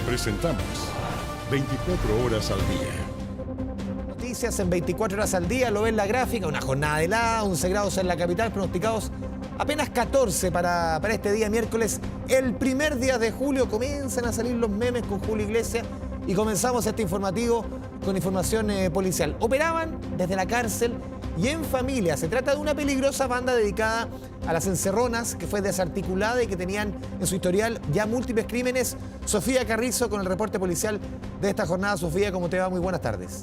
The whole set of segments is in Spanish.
Presentamos 24 horas al día. Noticias en 24 horas al día, lo ve en la gráfica, una jornada helada, 11 grados en la capital, pronosticados apenas 14 para este día miércoles. El primer día de julio comienzan a salir los memes con Julio Iglesias y comenzamos este informativo con información policial. Operaban desde la cárcel y en familia. Se trata de una peligrosa banda dedicada a las encerronas que fue desarticulada y que tenían en su historial ya múltiples crímenes. Sofía Carrizo con el reporte policial de esta jornada. Sofía, ¿cómo te va? Muy buenas tardes.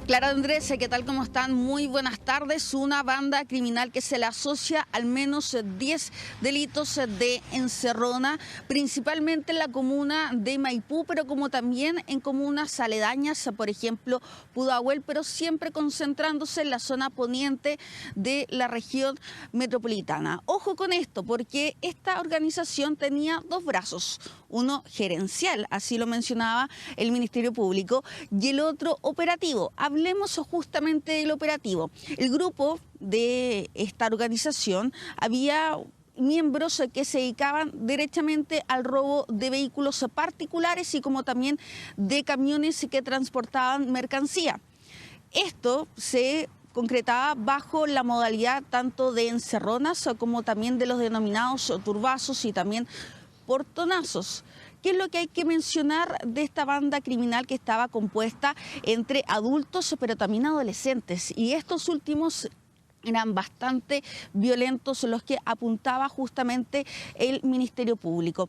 Clara Andrés, ¿qué tal? ¿Cómo están? Muy buenas tardes. Una banda criminal que se le asocia al menos 10 delitos de encerrona, principalmente en la comuna de Maipú, pero como también en comunas aledañas, por ejemplo, Pudahuel, pero siempre concentrándose en la zona poniente de la región metropolitana. Ojo con esto, porque esta organización tenía dos brazos, uno gerencial, así lo mencionaba el Ministerio Público, y el otro operativo. Hablemos justamente del operativo. El grupo de esta organización había miembros que se dedicaban derechamente al robo de vehículos particulares y como también de camiones que transportaban mercancía. Esto se concretaba bajo la modalidad tanto de encerronas como también de los denominados turbazos y también portonazos. ¿Qué es lo que hay que mencionar de esta banda criminal que estaba compuesta entre adultos pero también adolescentes? Y estos últimos eran bastante violentos, los que apuntaba justamente el Ministerio Público.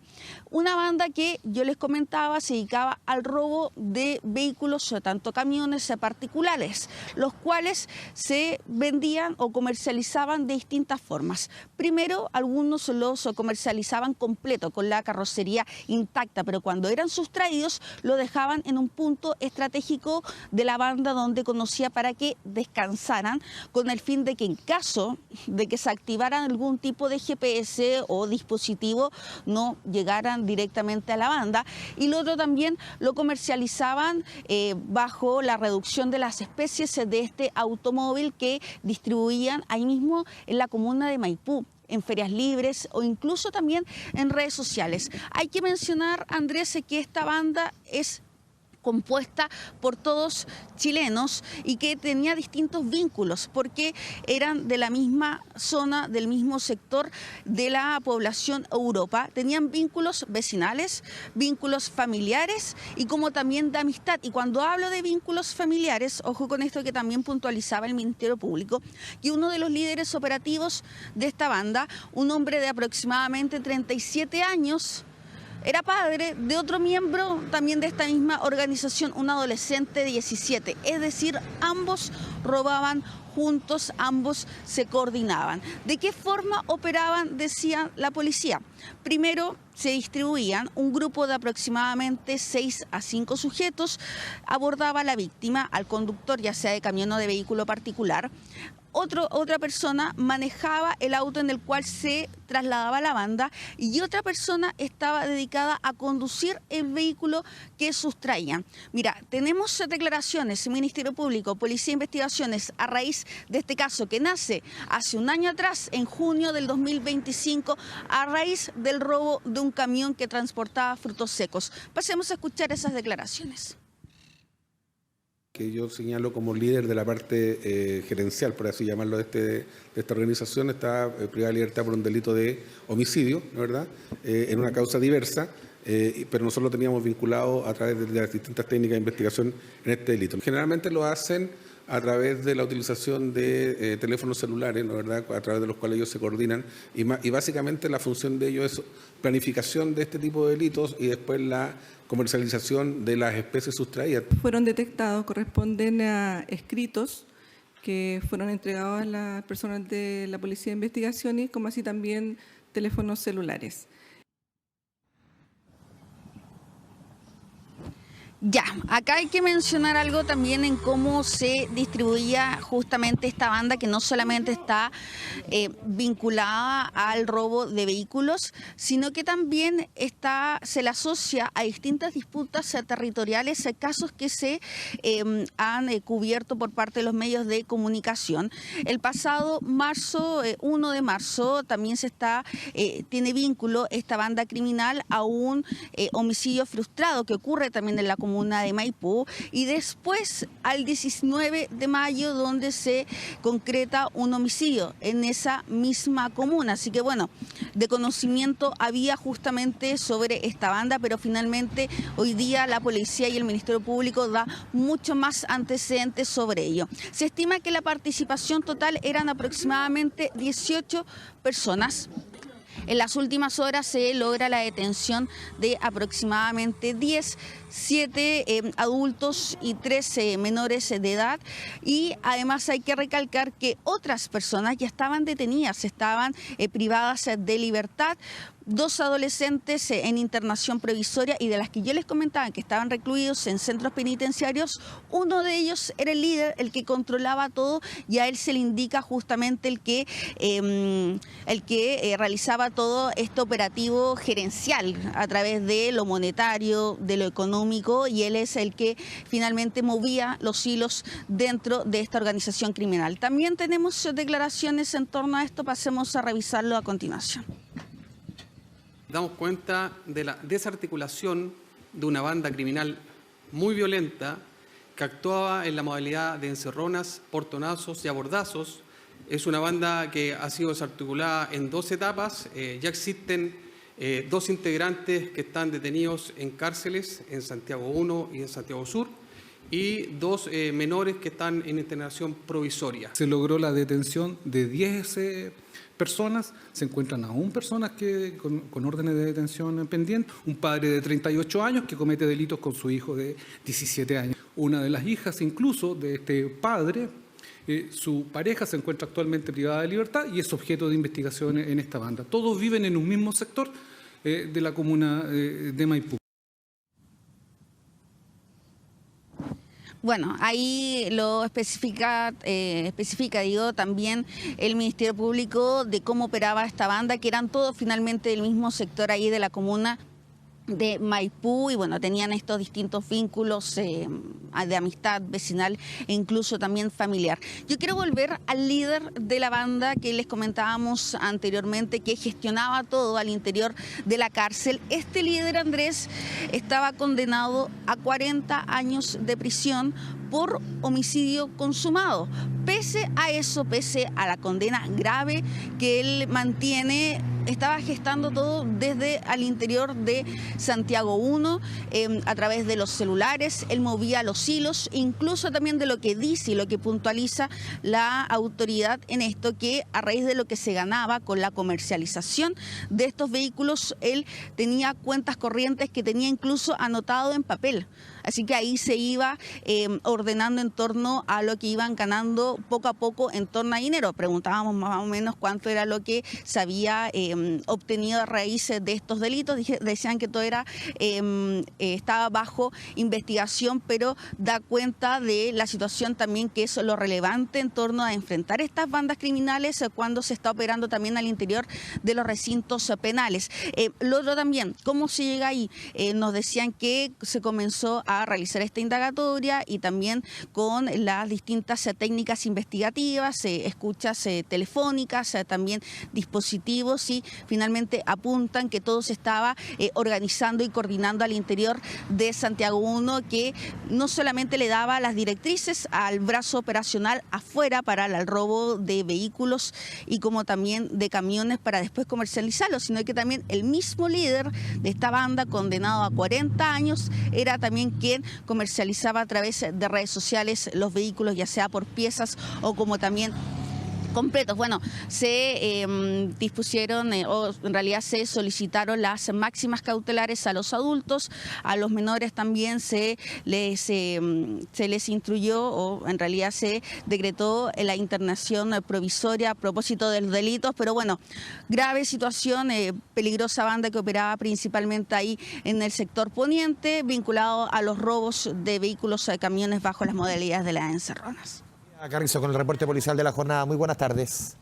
Una banda que yo les comentaba se dedicaba al robo de vehículos, tanto camiones particulares, los cuales se vendían o comercializaban de distintas formas. Primero, algunos los comercializaban completo, con la carrocería intacta, pero cuando eran sustraídos lo dejaban en un punto estratégico de la banda donde conocía para que descansaran, con el fin de que en caso de que se activara algún tipo de GPS o dispositivo no llegaran directamente a la banda. Y lo otro también lo comercializaban bajo la reducción de las especies de este automóvil que distribuían ahí mismo en la comuna de Maipú, en ferias libres o incluso también en redes sociales. Hay que mencionar, Andrés, que esta banda es compuesta por todos chilenos y que tenía distintos vínculos porque eran de la misma zona, del mismo sector de la población Europa. Tenían vínculos vecinales, vínculos familiares y como también de amistad. Y cuando hablo de vínculos familiares, ojo con esto que también puntualizaba el Ministerio Público, que uno de los líderes operativos de esta banda, un hombre de aproximadamente 37 años, era padre de otro miembro también de esta misma organización, un adolescente de 17. Es decir, ambos robaban juntos, ambos se coordinaban. ¿De qué forma operaban? Decía la policía. Primero se distribuían, un grupo de aproximadamente 6 a 5 sujetos abordaba a la víctima, al conductor, ya sea de camión o de vehículo particular. Otra persona manejaba el auto en el cual se trasladaba la banda y otra persona estaba dedicada a conducir el vehículo que sustraían. Mira, tenemos declaraciones, Ministerio Público, Policía de Investigaciones, a raíz de este caso que nace hace un año atrás, en junio del 2025, a raíz del robo de un camión que transportaba frutos secos. Pasemos a escuchar esas declaraciones. Que yo señalo como líder de la parte gerencial, por así llamarlo, de esta organización, está privada de libertad por un delito de homicidio, ¿no es verdad?, en una causa diversa, pero nosotros lo teníamos vinculado a través de las distintas técnicas de investigación en este delito. Generalmente lo hacen a través de la utilización de teléfonos celulares, ¿no es verdad?, a través de los cuales ellos se coordinan y básicamente la función de ellos es planificación de este tipo de delitos y después la comercialización de las especies sustraídas. Fueron detectados, corresponden a escritos que fueron entregados a las personas de la Policía de Investigaciones, como así también teléfonos celulares. Ya, acá hay que mencionar algo también en cómo se distribuía justamente esta banda, que no solamente está vinculada al robo de vehículos, sino que también se le asocia a distintas disputas territoriales, casos que se han cubierto por parte de los medios de comunicación. El pasado 1 de marzo, también tiene vínculo esta banda criminal a un homicidio frustrado que ocurre también en la comuna de Maipú, y después al 19 de mayo donde se concreta un homicidio en esa misma comuna. Así que bueno, de conocimiento había justamente sobre esta banda, pero finalmente hoy día la policía y el Ministerio Público da mucho más antecedentes sobre ello. Se estima que la participación total eran aproximadamente 18 personas. En las últimas horas se logra la detención de aproximadamente 7 adultos y 13 menores de edad, y además hay que recalcar que otras personas ya estaban detenidas, estaban privadas de libertad. 2 adolescentes en internación provisoria, y de las que yo les comentaba que estaban recluidos en centros penitenciarios, uno de ellos era el líder, el que controlaba todo, y a él se le indica justamente el que realizaba todo este operativo gerencial a través de lo monetario, de lo económico, y él es el que finalmente movía los hilos dentro de esta organización criminal. También tenemos declaraciones en torno a esto, pasemos a revisarlo a continuación. Damos cuenta de la desarticulación de una banda criminal muy violenta que actuaba en la modalidad de encerronas, portonazos y abordazos. Es una banda que ha sido desarticulada en 2 etapas. Ya existen 2 integrantes que están detenidos en cárceles en Santiago 1 y en Santiago Sur, y 2 menores que están en internación provisoria. Se logró la detención de 10 personas, se encuentran aún personas que con órdenes de detención pendientes, un padre de 38 años que comete delitos con su hijo de 17 años. Una de las hijas incluso de este padre, su pareja se encuentra actualmente privada de libertad y es objeto de investigación en esta banda. Todos viven en un mismo sector de la comuna de Maipú. Bueno, ahí lo especifica también el Ministerio Público de cómo operaba esta banda, que eran todos finalmente del mismo sector ahí de la comuna de Maipú, y bueno, tenían estos distintos vínculos de amistad vecinal e incluso también familiar. Yo quiero volver al líder de la banda que les comentábamos anteriormente, que gestionaba todo al interior de la cárcel. Este líder, Andrés, estaba condenado a 40 años de prisión por homicidio consumado. Pese a eso, pese a la condena grave que él mantiene, estaba gestando todo desde al interior de Santiago 1, a través de los celulares. Él movía los hilos, incluso también de lo que dice y lo que puntualiza la autoridad en esto, que a raíz de lo que se ganaba con la comercialización de estos vehículos, él tenía cuentas corrientes que tenía incluso anotado en papel. Así que ahí se iba ordenando en torno a lo que iban ganando poco a poco en torno a dinero. Preguntábamos más o menos cuánto era lo que se había obtenido a raíz de estos delitos. Decían que todo estaba bajo investigación, pero da cuenta de la situación también, que es lo relevante en torno a enfrentar estas bandas criminales cuando se está operando también al interior de los recintos penales. Lo otro también, ¿cómo se llega ahí? Nos decían que se comenzó a realizar esta indagatoria y también con las distintas técnicas investigativas, escuchas telefónicas, también dispositivos, y finalmente apuntan que todo se estaba organizando y coordinando al interior de Santiago 1, que no solamente le daba las directrices al brazo operacional afuera para el robo de vehículos y como también de camiones para después comercializarlos, sino que también el mismo líder de esta banda, condenado a 40 años, era también quien comercializaba a través de redes sociales los vehículos, ya sea por piezas o como también completos. Bueno, se dispusieron o en realidad se solicitaron las máximas cautelares a los adultos, a los menores también se les instruyó o en realidad se decretó la internación provisoria a propósito de los delitos, pero bueno, grave situación, peligrosa banda que operaba principalmente ahí en el sector poniente, vinculado a los robos de vehículos de camiones bajo las modalidades de las encerronas. Carrizo con el reporte policial de la jornada. Muy buenas tardes.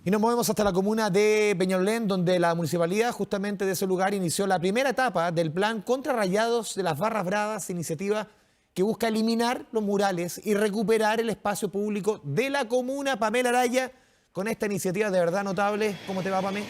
Y nos movemos hasta la comuna de Peñalolén, donde la municipalidad justamente de ese lugar inició la primera etapa del plan contra rayados de las Barras Bravas, iniciativa que busca eliminar los murales y recuperar el espacio público de la comuna. Pamela Araya, con esta iniciativa de verdad notable. ¿Cómo te va, Pamela?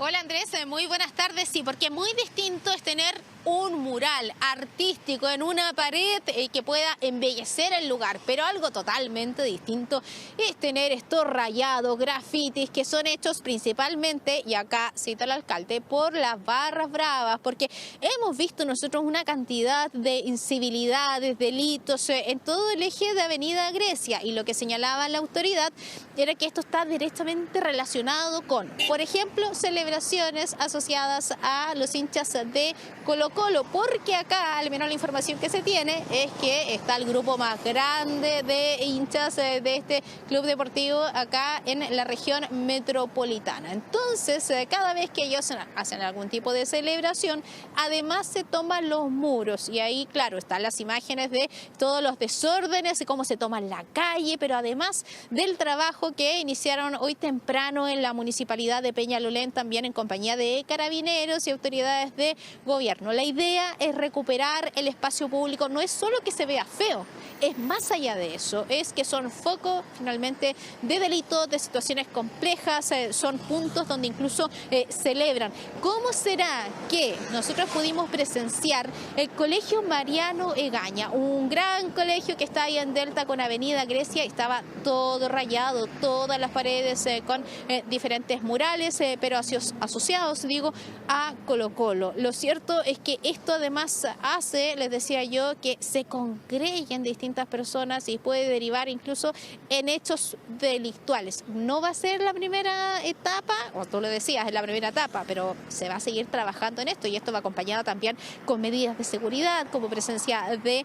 Hola Andrés, muy buenas tardes. Sí, porque muy distinto es tener un mural artístico en una pared que pueda embellecer el lugar, pero algo totalmente distinto es tener estos rayados, grafitis que son hechos principalmente, y acá cita el alcalde, por las Barras Bravas, porque hemos visto nosotros una cantidad de incivilidades, delitos en todo el eje de Avenida Grecia, y lo que señalaba la autoridad era que esto está directamente relacionado con, por ejemplo, celebraciones asociadas a los hinchas de Colo-Colo, porque acá, al menos la información que se tiene, es que está el grupo más grande de hinchas de este club deportivo acá en la región metropolitana. Entonces, cada vez que ellos hacen algún tipo de celebración, además se toman los muros, y ahí, claro, están las imágenes de todos los desórdenes, de cómo se toman la calle, pero además del trabajo que iniciaron hoy temprano en la municipalidad de Peñalolén, también en compañía de carabineros y autoridades de gobierno. La idea es recuperar el espacio público, no es solo que se vea feo, es más allá de eso, es que son focos finalmente de delitos, de situaciones complejas, son puntos donde incluso celebran. ¿Cómo será que nosotros pudimos presenciar el Colegio Mariano Egaña, un gran colegio que está ahí en Delta con Avenida Grecia? Estaba todo rayado, todas las paredes con diferentes murales, pero asociados, digo, a Colo-Colo. Lo cierto es que esto además hace, les decía yo, que se congreguen distintas personas y puede derivar incluso en hechos delictuales. No va a ser la primera etapa, o tú lo decías, es la primera etapa, pero se va a seguir trabajando en esto, y esto va acompañado también con medidas de seguridad, como presencia de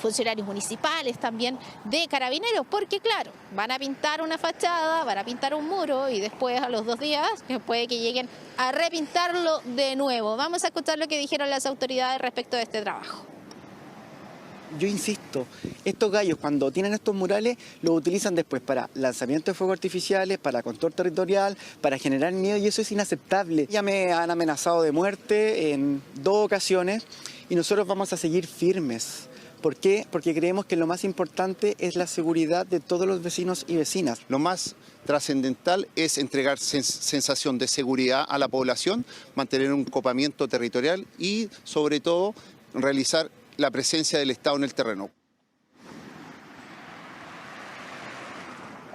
funcionarios municipales, también de carabineros, porque claro, van a pintar una fachada, van a pintar un muro, y después a los 2 días puede que lleguen a repintarlo de nuevo. Vamos a escuchar lo que dijeron las autoridades respecto de este trabajo. Yo insisto, estos gallos cuando tienen estos murales los utilizan después para lanzamiento de fuegos artificiales, para control territorial, para generar miedo, y eso es inaceptable. Ya me han amenazado de muerte en 2 ocasiones y nosotros vamos a seguir firmes. ¿Por qué? Porque creemos que lo más importante es la seguridad de todos los vecinos y vecinas. Lo más trascendental es entregar sensación de seguridad a la población, mantener un copamiento territorial y, sobre todo, realizar la presencia del Estado en el terreno.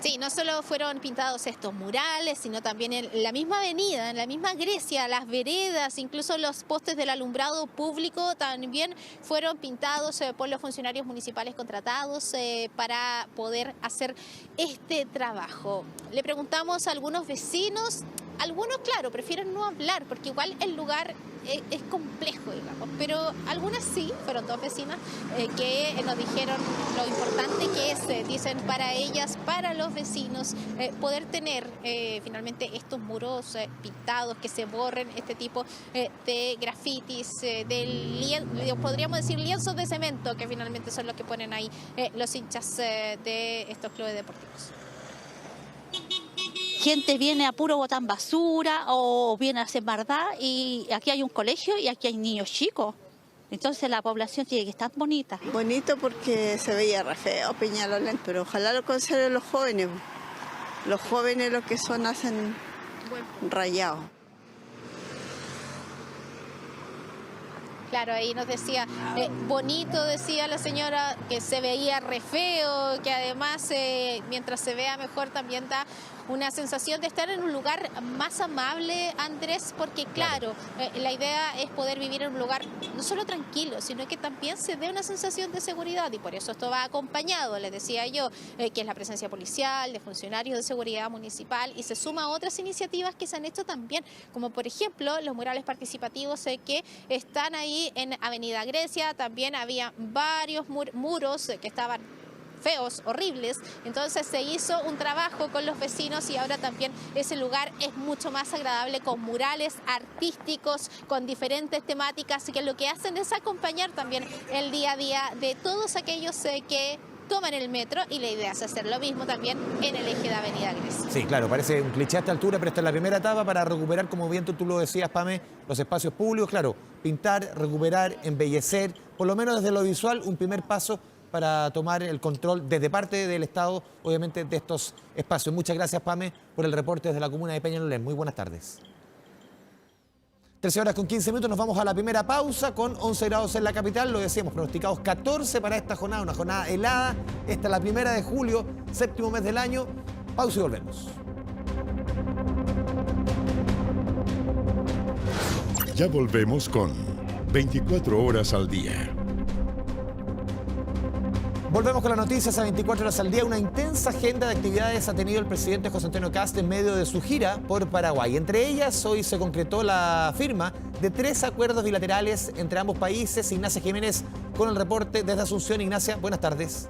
Sí, no solo fueron pintados estos murales, sino también en la misma avenida, en la misma Grecia, las veredas, incluso los postes del alumbrado público también fueron pintados por los funcionarios municipales contratados para poder hacer este trabajo. Le preguntamos a algunos vecinos, algunos, claro, prefieren no hablar porque igual el lugar es complejo, digamos, pero algunas sí, fueron 2 vecinas que nos dijeron lo importante que es, dicen, para ellas, para los vecinos, poder tener finalmente estos muros pintados, que se borren este tipo de grafitis, podríamos decir lienzos de cemento, que finalmente son los que ponen ahí los hinchas de estos clubes deportivos. Gente viene a puro botar basura o viene a hacer maldad, y aquí hay un colegio y aquí hay niños chicos. Entonces la población tiene que estar bonita. Bonito porque se veía re feo Peñalolén, pero ojalá lo conserven los jóvenes. Los jóvenes los que son hacen rayados. Claro, ahí nos decía, bonito, decía la señora, que se veía re feo, que además mientras se vea mejor también da una sensación de estar en un lugar más amable, Andrés, porque claro, la idea es poder vivir en un lugar no solo tranquilo, sino que también se dé una sensación de seguridad, y por eso esto va acompañado, les decía yo, que es la presencia policial, de funcionarios de seguridad municipal, y se suma a otras iniciativas que se han hecho también, como por ejemplo los murales participativos que están ahí en Avenida Grecia. También había varios muros que estaban feos, horribles, entonces se hizo un trabajo con los vecinos y ahora también ese lugar es mucho más agradable, con murales artísticos, con diferentes temáticas, y que lo que hacen es acompañar también el día a día de todos aquellos que toman el metro, y la idea es hacer lo mismo también en el eje de Avenida Grecia. Sí, claro, parece un cliché a esta altura, pero esta es la primera etapa para recuperar, como bien tú lo decías, Pame, los espacios públicos, claro, pintar, recuperar, embellecer, por lo menos desde lo visual, un primer paso para tomar el control desde parte del Estado, obviamente, de estos espacios. Muchas gracias, Pame, por el reporte desde la comuna de Peñalolén. Muy buenas tardes. 13 horas con 15 minutos, nos vamos a la primera pausa con 11 grados en la capital, lo decíamos, pronosticados 14 para esta jornada, una jornada helada. Esta es la 1 de julio, séptimo mes del año. Pausa y volvemos. Ya volvemos con 24 horas al día. Volvemos con las noticias a 24 horas al día. Una intensa agenda de actividades ha tenido el presidente José Antonio Kast en medio de su gira por Paraguay. Entre ellas, hoy se concretó la firma de 3 acuerdos bilaterales entre ambos países. Ignacia Jiménez con el reporte desde Asunción. Ignacia, buenas tardes.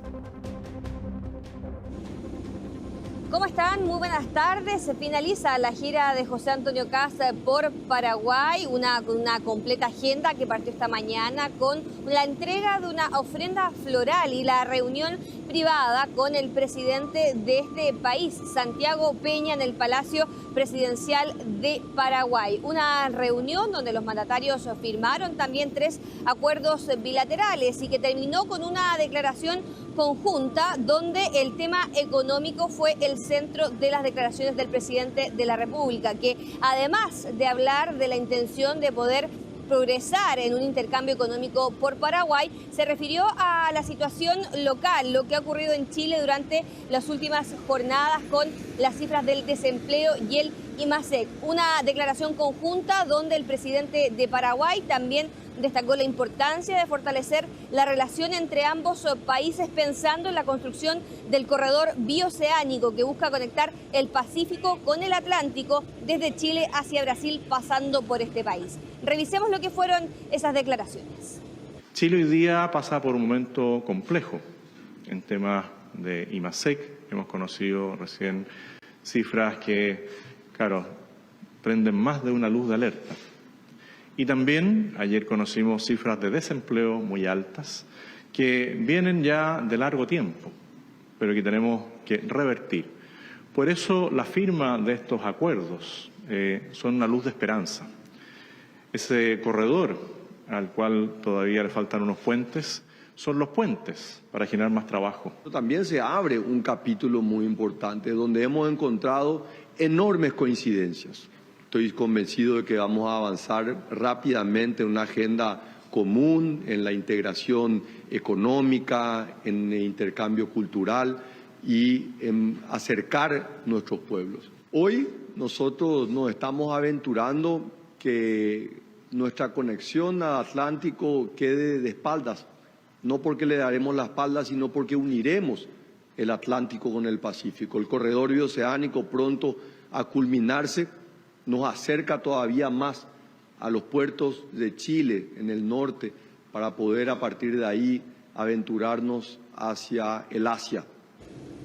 ¿Cómo están? Muy buenas tardes. Se finaliza la gira de José Antonio Kast por Paraguay, una completa agenda que partió esta mañana con la entrega de una ofrenda floral y la reunión privada con el presidente de este país, Santiago Peña, en el Palacio Presidencial de Paraguay. Una reunión donde los mandatarios firmaron también 3 acuerdos bilaterales y que terminó con una declaración conjunta donde el tema económico fue el centro de las declaraciones del presidente de la República, que además de hablar de la intención de poder progresar en un intercambio económico por Paraguay, se refirió a la situación local, lo que ha ocurrido en Chile durante las últimas jornadas con las cifras del desempleo y el IMASEC. Una declaración conjunta donde el presidente de Paraguay también destacó la importancia de fortalecer la relación entre ambos países, pensando en la construcción del corredor bioceánico que busca conectar el Pacífico con el Atlántico desde Chile hacia Brasil, pasando por este país. Revisemos lo que fueron esas declaraciones. Chile hoy día pasa por un momento complejo en temas de IMASEC. Hemos conocido recién cifras que, claro, prenden más de una luz de alerta. Y también ayer conocimos cifras de desempleo muy altas que vienen ya de largo tiempo, pero que tenemos que revertir. Por eso la firma de estos acuerdos son una luz de esperanza. Ese corredor al cual todavía le faltan unos puentes son los puentes para generar más trabajo. También se abre un capítulo muy importante donde hemos encontrado enormes coincidencias. Estoy convencido de que vamos a avanzar rápidamente en una agenda común, en la integración económica, en el intercambio cultural y en acercar nuestros pueblos. Hoy nosotros nos estamos aventurando que nuestra conexión al Atlántico quede de espaldas, no porque le daremos la espalda, sino porque uniremos el Atlántico con el Pacífico. El corredor bioceánico, pronto a culminarse, nos acerca todavía más a los puertos de Chile en el norte para poder a partir de ahí aventurarnos hacia el Asia.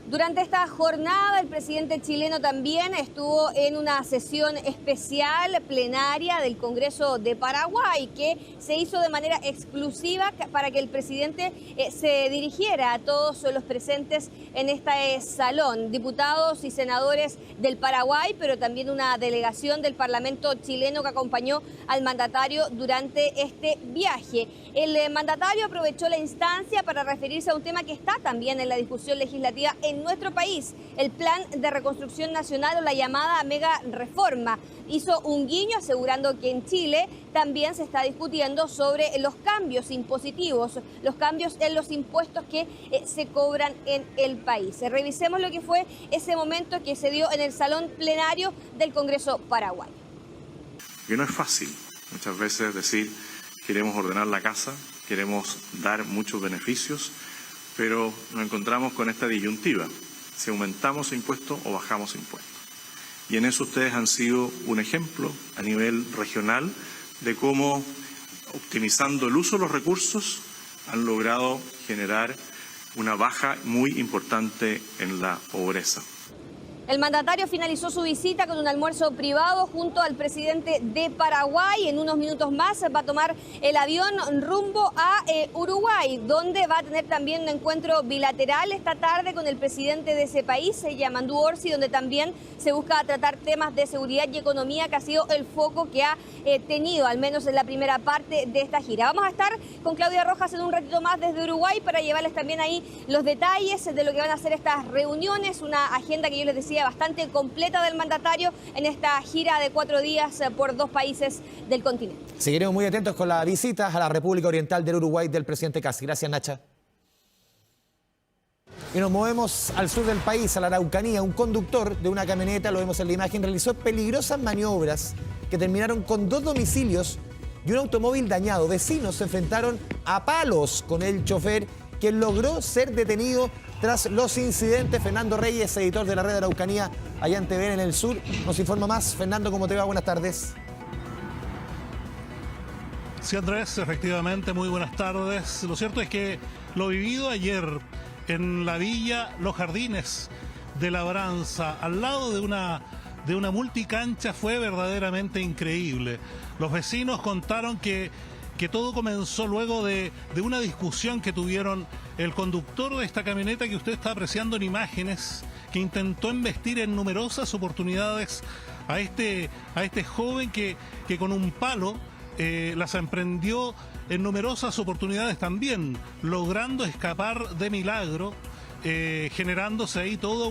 Durante esta jornada, el presidente chileno también estuvo en una sesión especial plenaria del Congreso de Paraguay, que se hizo de manera exclusiva para que el presidente se dirigiera a todos los presentes en este salón, diputados y senadores del Paraguay, pero también una delegación del Parlamento chileno que acompañó al mandatario durante este viaje. El mandatario aprovechó la instancia para referirse a un tema que está también en la discusión legislativa en en nuestro país el Plan de Reconstrucción Nacional o la llamada mega reforma. Hizo un guiño asegurando que en Chile también se está discutiendo sobre los cambios impositivos, los cambios en los impuestos que se cobran en el país. Revisemos lo que fue ese momento que se dio en el salón plenario del Congreso paraguayo. Que no es fácil muchas veces decir queremos ordenar la casa, queremos dar muchos beneficios, pero nos encontramos con esta disyuntiva, si aumentamos impuestos o bajamos impuestos. Y en eso ustedes han sido un ejemplo a nivel regional de cómo, optimizando el uso de los recursos, han logrado generar una baja muy importante en la pobreza. El mandatario finalizó su visita con un almuerzo privado junto al presidente de Paraguay. En unos minutos más va a tomar el avión rumbo a Uruguay, donde va a tener también un encuentro bilateral esta tarde con el presidente de ese país, Yamandu Orsi, donde también se busca tratar temas de seguridad y economía, que ha sido el foco que ha tenido, al menos en la primera parte de esta gira. Vamos a estar con Claudia Rojas en un ratito más desde Uruguay para llevarles también ahí los detalles de lo que van a ser estas reuniones, una agenda que yo les decía bastante completa del mandatario en esta gira de 4 días por 2 países del continente. Seguiremos muy atentos con las visitas a la República Oriental del Uruguay del presidente Kast. Gracias, Nacha. Y nos movemos al sur del país, a la Araucanía. Un conductor de una camioneta, lo vemos en la imagen, realizó peligrosas maniobras que terminaron con 2 domicilios y un automóvil dañado. Vecinos se enfrentaron a palos con el chofer, quien logró ser detenido tras los incidentes. Fernando Reyes, editor de la Red de Araucanía, allá en TVN en el sur, nos informa más. Fernando, ¿cómo te va? Buenas tardes. Sí, Andrés, efectivamente, muy buenas tardes. Lo cierto es que lo vivido ayer en la villa Los Jardines de Labranza, al lado de una multicancha, fue verdaderamente increíble. Los vecinos contaron que todo comenzó luego de una discusión que tuvieron el conductor de esta camioneta que usted está apreciando en imágenes, que intentó embestir en numerosas oportunidades a este joven que con un palo las emprendió en numerosas oportunidades también, logrando escapar de milagro, generándose ahí toda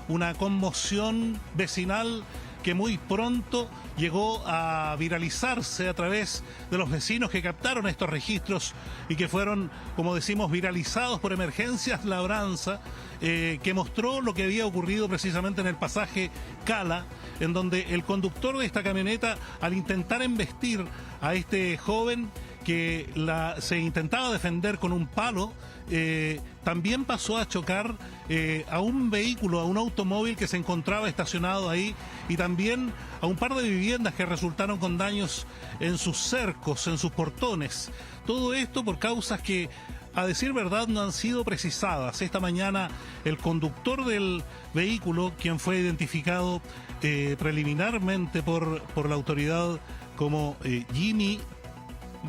una conmoción vecinal que muy pronto llegó a viralizarse a través de los vecinos que captaron estos registros y que fueron, como decimos, viralizados por Emergencias Labranza, que mostró lo que había ocurrido precisamente en el pasaje Cala, en donde el conductor de esta camioneta, al intentar embestir a este joven que se intentaba defender con un palo, también pasó a chocar a un vehículo, a un automóvil que se encontraba estacionado ahí, y también a un par de viviendas que resultaron con daños en sus cercos, en sus portones. Todo esto por causas que, a decir verdad, no han sido precisadas. Esta mañana el conductor del vehículo, quien fue identificado preliminarmente por la autoridad como Jimmy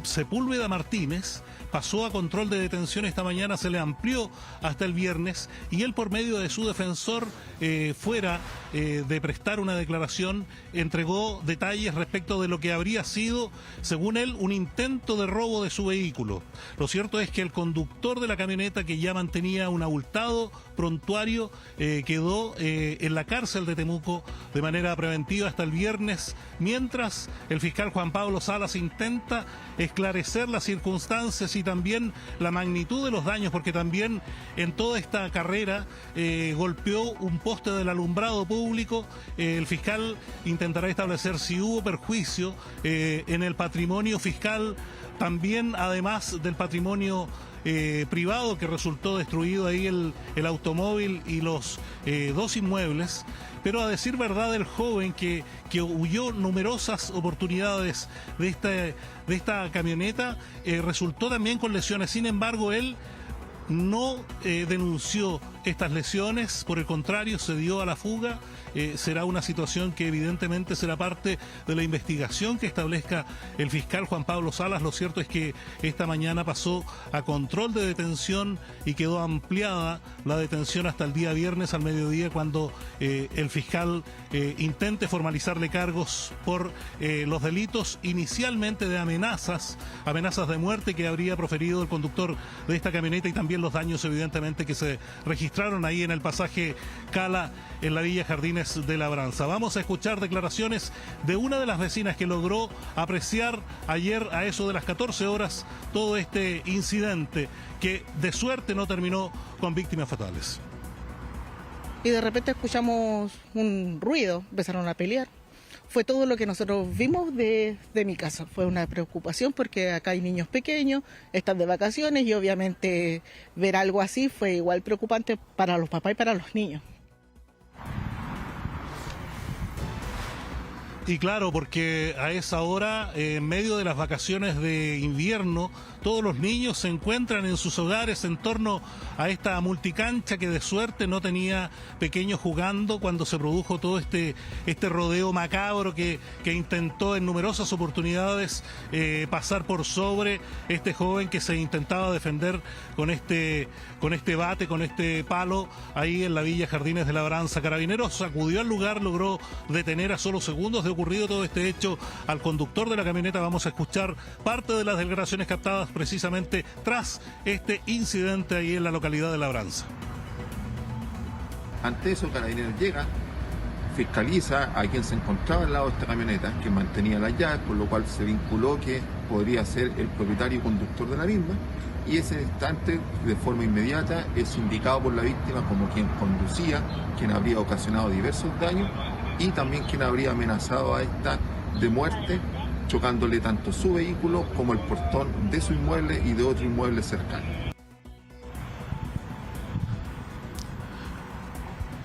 Sepúlveda Martínez, pasó a control de detención esta mañana, se le amplió hasta el viernes, y él, por medio de su defensor, fuera de prestar una declaración, entregó detalles respecto de lo que habría sido, según él, un intento de robo de su vehículo. Lo cierto es que el conductor de la camioneta, que ya mantenía un abultado prontuario, quedó en la cárcel de Temuco de manera preventiva hasta el viernes, mientras el fiscal Juan Pablo Salas intenta esclarecer las circunstancias y también la magnitud de los daños, porque también en toda esta carrera golpeó un poste del alumbrado público. El fiscal intentará establecer si hubo perjuicio en el patrimonio fiscal, también además del patrimonio privado que resultó destruido ahí, el automóvil y los 2 inmuebles. Pero a decir verdad, el joven que huyó numerosas oportunidades de esta camioneta resultó también con lesiones. Sin embargo, él no denunció estas lesiones, por el contrario, se dio a la fuga. Será una situación que evidentemente será parte de la investigación que establezca el fiscal Juan Pablo Salas. Lo cierto es que esta mañana pasó a control de detención y quedó ampliada la detención hasta el día viernes al mediodía, cuando el fiscal intente formalizarle cargos por los delitos inicialmente de amenazas de muerte que habría proferido el conductor de esta camioneta, y también los daños evidentemente que se registraron registraron ahí en el pasaje Cala, en la Villa Jardines de Labranza. Vamos a escuchar declaraciones de una de las vecinas que logró apreciar ayer a eso de las 14 horas todo este incidente que de suerte no terminó con víctimas fatales. Y de repente escuchamos un ruido, empezaron a pelear. Fue todo lo que nosotros vimos de mi casa. Fue una preocupación porque acá hay niños pequeños, están de vacaciones y obviamente ver algo así fue igual preocupante para los papás y para los niños. Y claro, porque a esa hora, en medio de las vacaciones de invierno, todos los niños se encuentran en sus hogares en torno a esta multicancha que de suerte no tenía pequeños jugando cuando se produjo todo este rodeo macabro que intentó en numerosas oportunidades pasar por sobre este joven que se intentaba defender con este bate, con este palo, ahí en la Villa Jardines de Labranza. Carabineros acudió al lugar, logró detener a solo segundos de ocurrido todo este hecho al conductor de la camioneta. Vamos a escuchar parte de las declaraciones captadas precisamente tras este incidente ahí en la localidad de Labranza. Ante eso, Carabineros llega, fiscaliza a quien se encontraba al lado de esta camioneta, que mantenía las llaves, por lo cual se vinculó que podría ser el propietario y conductor de la misma, y ese instante, de forma inmediata, es indicado por la víctima como quien conducía, quien habría ocasionado diversos daños y también quien habría amenazado a esta de muerte, chocándole tanto su vehículo como el portón de su inmueble y de otro inmueble cercano.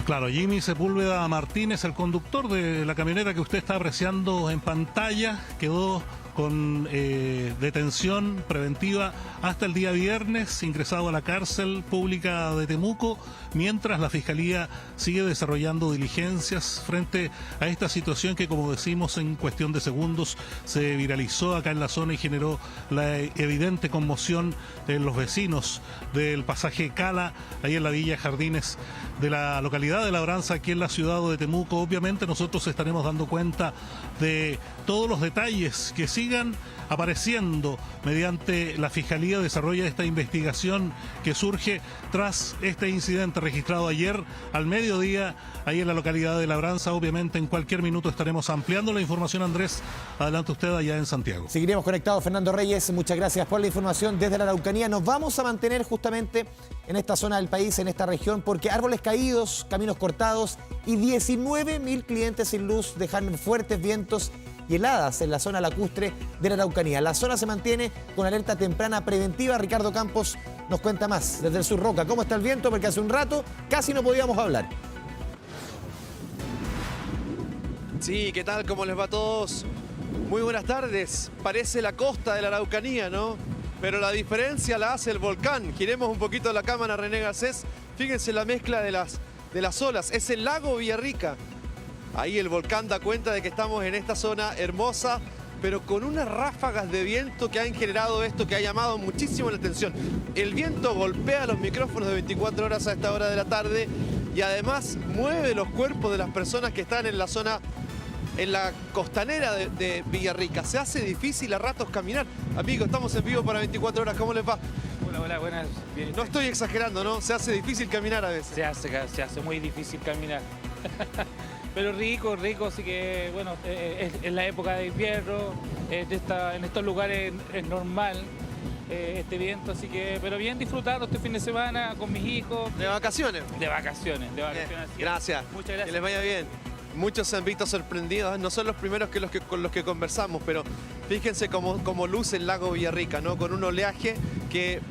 Claro, Jimmy Sepúlveda Martínez, el conductor de la camioneta que usted está apreciando en pantalla, quedó con detención preventiva hasta el día viernes, ingresado a la cárcel pública de Temuco, mientras la Fiscalía sigue desarrollando diligencias frente a esta situación que, como decimos, en cuestión de segundos se viralizó acá en la zona y generó la evidente conmoción de los vecinos del pasaje Cala, ahí en la Villa Jardines de la localidad de Labranza, aquí en la ciudad de Temuco. Obviamente nosotros estaremos dando cuenta de todos los detalles que sigan apareciendo mediante la Fiscalía desarrolla esta investigación que surge tras este incidente registrado ayer al mediodía ahí en la localidad de Labranza. Obviamente en cualquier minuto estaremos ampliando la información. Andrés, adelante usted allá en Santiago. Seguiremos conectados. Fernando Reyes, muchas gracias por la información desde la Araucanía. Nos vamos a mantener justamente en esta zona del país, en esta región, porque árboles caídos, caminos cortados y 19.000 clientes sin luz dejan fuertes vientos y heladas en la zona lacustre de la Araucanía. La zona se mantiene con alerta temprana preventiva. Ricardo Campos nos cuenta más desde el Sur Roca. ¿Cómo está el viento? Porque hace un rato casi no podíamos hablar. Sí, ¿qué tal? ¿Cómo les va a todos? Muy buenas tardes. Parece la costa de la Araucanía, ¿no? Pero la diferencia la hace el volcán. Giremos un poquito la cámara, René Garcés. Fíjense la mezcla de las olas. Es el lago Villarrica. Ahí el volcán da cuenta de que estamos en esta zona hermosa, pero con unas ráfagas de viento que han generado esto que ha llamado muchísimo la atención. El viento golpea los micrófonos de 24 horas a esta hora de la tarde y además mueve los cuerpos de las personas que están en la zona, en la costanera de Villarrica. Se hace difícil a ratos caminar. Amigos, estamos en vivo para 24 horas. ¿Cómo les va? Hola, buenas. Bien. No estoy exagerando, ¿no? Se hace difícil caminar a veces. Se hace muy difícil caminar. Pero rico, así que bueno, es la época de invierno, en estos lugares es normal este viento, así que, pero bien disfrutando este fin de semana con mis hijos. ¿De vacaciones? De vacaciones. Gracias. Muchas gracias. Que les vaya bien. Muchos se han visto sorprendidos, no son los primeros con los que conversamos, pero fíjense cómo luce el lago Villarrica, ¿no? Con un oleaje que,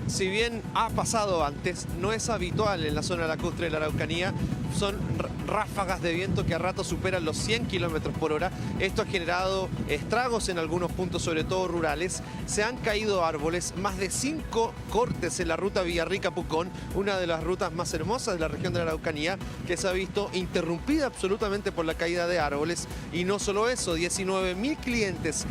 si bien ha pasado antes, no es habitual en la zona lacustre de la Araucanía. Son ráfagas de viento que a ratos superan los 100 kilómetros por hora. Esto ha generado estragos en algunos puntos, sobre todo rurales. Se han caído árboles, más de 5 cortes en la ruta Villarrica-Pucón, una de las rutas más hermosas de la región de la Araucanía, que se ha visto interrumpida absolutamente por la caída de árboles. Y no solo eso, 19.000 clientes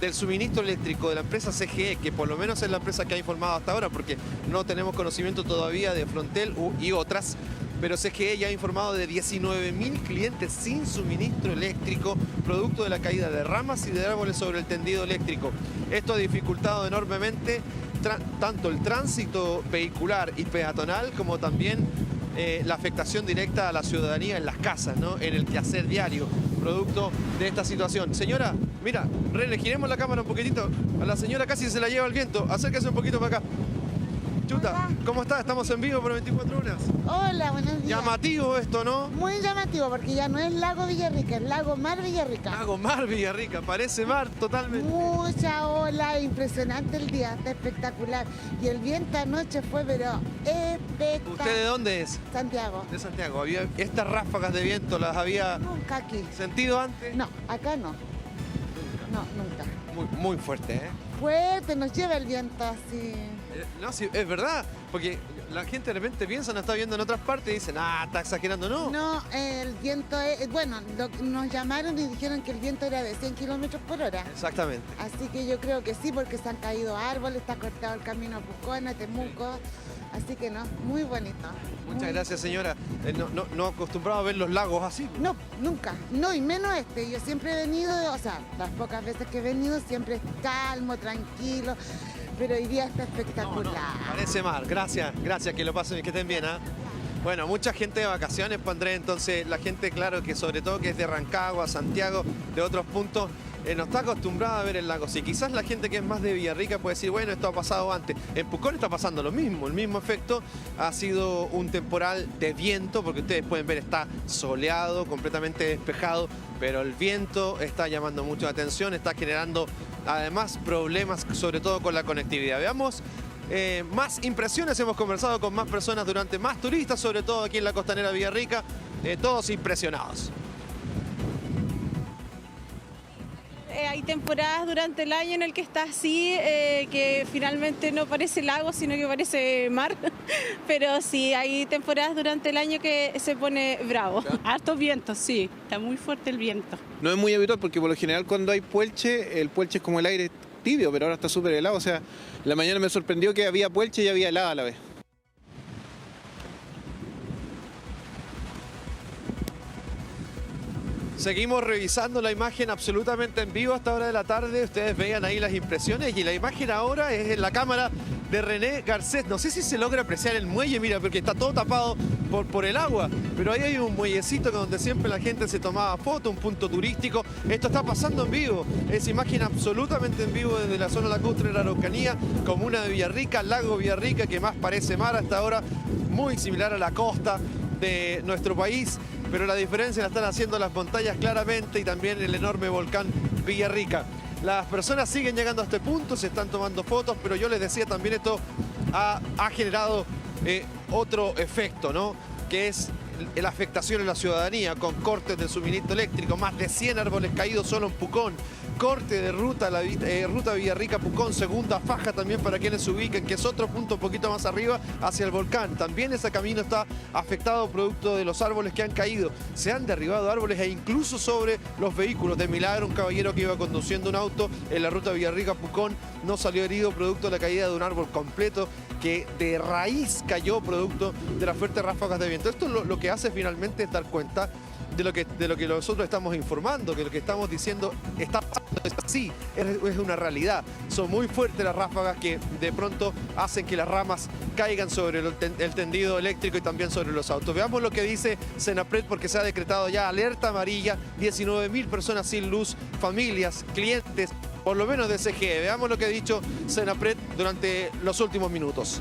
del suministro eléctrico de la empresa CGE, que por lo menos es la empresa que ha informado hasta ahora, porque no tenemos conocimiento todavía de Frontel y otras, pero CGE ya ha informado de 19.000 clientes sin suministro eléctrico, producto de la caída de ramas y de árboles sobre el tendido eléctrico. Esto ha dificultado enormemente tanto el tránsito vehicular y peatonal, como también la afectación directa a la ciudadanía en las casas, ¿no? En el quehacer diario, producto de esta situación. Señora, mira, René, giremos la cámara un poquitito. A la señora casi se la lleva el viento. Acérquese un poquito para acá. Chuta, ¿cómo está? Estamos en vivo por 24 horas. Hola, buenos días. Llamativo esto, ¿no? Muy llamativo, porque ya no es Lago Villarrica, es Lago Mar Villarrica. Lago Mar Villarrica, parece mar totalmente. Mucha ola, impresionante el día, está espectacular. Y el viento anoche fue, pero espectacular. ¿Usted de dónde es? Santiago. De Santiago. ¿Había estas ráfagas de viento, las había Nunca aquí. sentido antes? No, acá no. No, nunca. Muy fuerte, ¿eh? Fuerte, nos lleva el viento así. No, sí, es verdad, porque la gente de repente piensa, no está viendo en otras partes y dicen, está exagerando, no. No, el viento es, bueno, nos llamaron y dijeron que el viento era de 100 kilómetros por hora. Exactamente. Así que yo creo que sí, porque se han caído árboles, está cortado el camino a Pucón, a Temuco. Así que no, muy bonito. Muchas gracias, señora. No acostumbrado a ver los lagos así. No, nunca. No, y menos este. Yo siempre he venido, o sea, las pocas veces que he venido siempre es calmo, tranquilo. Pero hoy día está espectacular. Parece mar. Gracias, que lo pasen y que estén bien, ¿ah? Bueno, mucha gente de vacaciones, pues, Andrés, entonces la gente, claro, que sobre todo que es de Rancagua, Santiago, de otros puntos, no está acostumbrada a ver el lago. Si quizás la gente que es más de Villarrica puede decir, bueno, esto ha pasado antes. En Pucón está pasando lo mismo, el mismo efecto. Ha sido un temporal de viento, porque ustedes pueden ver, está soleado, completamente despejado, pero el viento está llamando mucho la atención, está generando además problemas, sobre todo con la conectividad. Veamos más impresiones, hemos conversado con más personas durante, más turistas, sobre todo aquí en la costanera de Villarrica, todos impresionados. Hay temporadas durante el año en el que está así, que finalmente no parece lago, sino que parece mar. Pero sí, hay temporadas durante el año que se pone bravo. Hartos vientos, sí, está muy fuerte el viento. No es muy habitual porque por lo general cuando hay puelche, el puelche es como el aire tibio, pero ahora está súper helado. O sea, la mañana me sorprendió que había puelche y había helada a la vez. Seguimos revisando la imagen absolutamente en vivo a esta hora de la tarde. Ustedes vean ahí las impresiones y la imagen ahora es en la cámara de René Garcés. No sé si se logra apreciar el muelle, mira, porque está todo tapado por el agua. Pero ahí hay un muellecito donde siempre la gente se tomaba foto, un punto turístico. Esto está pasando en vivo. Es imagen absolutamente en vivo desde la zona lacustre de la Araucanía, comuna de Villarrica, lago Villarrica, que más parece mar hasta ahora, muy similar a la costa de nuestro país. Pero la diferencia la están haciendo las montañas claramente y también el enorme volcán Villarrica. Las personas siguen llegando a este punto, se están tomando fotos, pero yo les decía también esto ha generado otro efecto, ¿no? Que es la afectación en la ciudadanía con cortes del suministro eléctrico, más de 100 árboles caídos solo en Pucón. Corte de ruta, ruta Villarrica-Pucón, segunda faja también para quienes se ubiquen, que es otro punto un poquito más arriba hacia el volcán. También ese camino está afectado producto de los árboles que han caído. Se han derribado árboles e incluso sobre los vehículos. De milagro, un caballero que iba conduciendo un auto en la ruta Villarrica-Pucón no salió herido producto de la caída de un árbol completo que de raíz cayó producto de las fuertes ráfagas de viento. Esto lo que hace finalmente es dar cuenta de lo que nosotros estamos informando, que lo que estamos diciendo está pasando, es así, es una realidad. Son muy fuertes las ráfagas que de pronto hacen que las ramas caigan sobre el tendido eléctrico y también sobre los autos. Veamos lo que dice Senapred, porque se ha decretado ya alerta amarilla, 19.000 personas sin luz, familias, clientes, por lo menos de CGE. Veamos lo que ha dicho Senapred durante los últimos minutos.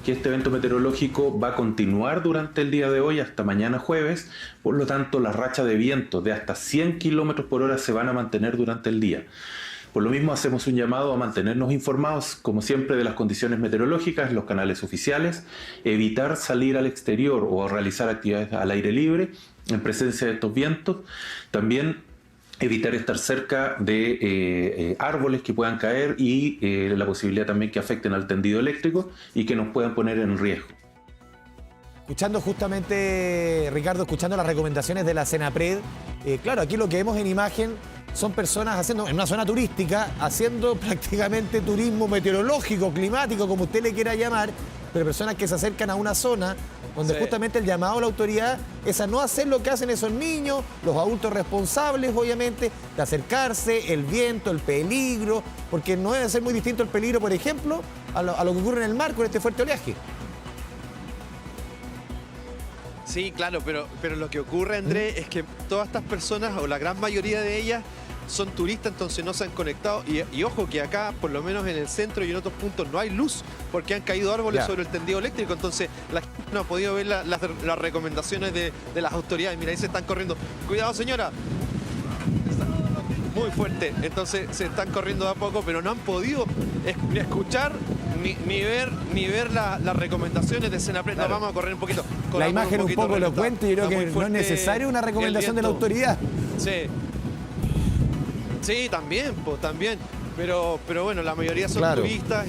Que este evento meteorológico va a continuar durante el día de hoy hasta mañana jueves, por lo tanto las rachas de viento de hasta 100 kilómetros por hora se van a mantener durante el día. Por lo mismo hacemos un llamado a mantenernos informados, como siempre, de las condiciones meteorológicas, los canales oficiales, evitar salir al exterior o realizar actividades al aire libre en presencia de estos vientos, también evitar estar cerca de árboles que puedan caer y la posibilidad también que afecten al tendido eléctrico y que nos puedan poner en riesgo. Escuchando justamente, Ricardo, escuchando las recomendaciones de la Senapred, claro, aquí lo que vemos en imagen son personas haciendo, en una zona turística, haciendo prácticamente turismo meteorológico, climático, como usted le quiera llamar, pero personas que se acercan a una zona donde justamente el llamado a la autoridad es a no hacer lo que hacen esos niños, los adultos responsables, obviamente, de acercarse, el viento, el peligro, porque no debe ser muy distinto el peligro, por ejemplo, a lo que ocurre en el mar con este fuerte oleaje. Sí, claro, pero lo que ocurre, Andrés, es que todas estas personas, o la gran mayoría de ellas, son turistas, entonces no se han conectado. Y ojo que acá, por lo menos en el centro y en otros puntos, no hay luz porque han caído árboles sobre el tendido eléctrico. Entonces la gente no ha podido ver las recomendaciones de las autoridades. Mira, ahí se están corriendo. Cuidado, señora. Está muy fuerte. Entonces se están corriendo de a poco, pero no han podido ni escuchar ni ver las recomendaciones de Senapred. Claro. Vamos a correr un poquito. La imagen un poco elocuente. Yo creo que no es necesaria una recomendación de la autoridad. Sí. Sí, también, pues también. Pero bueno, la mayoría son turistas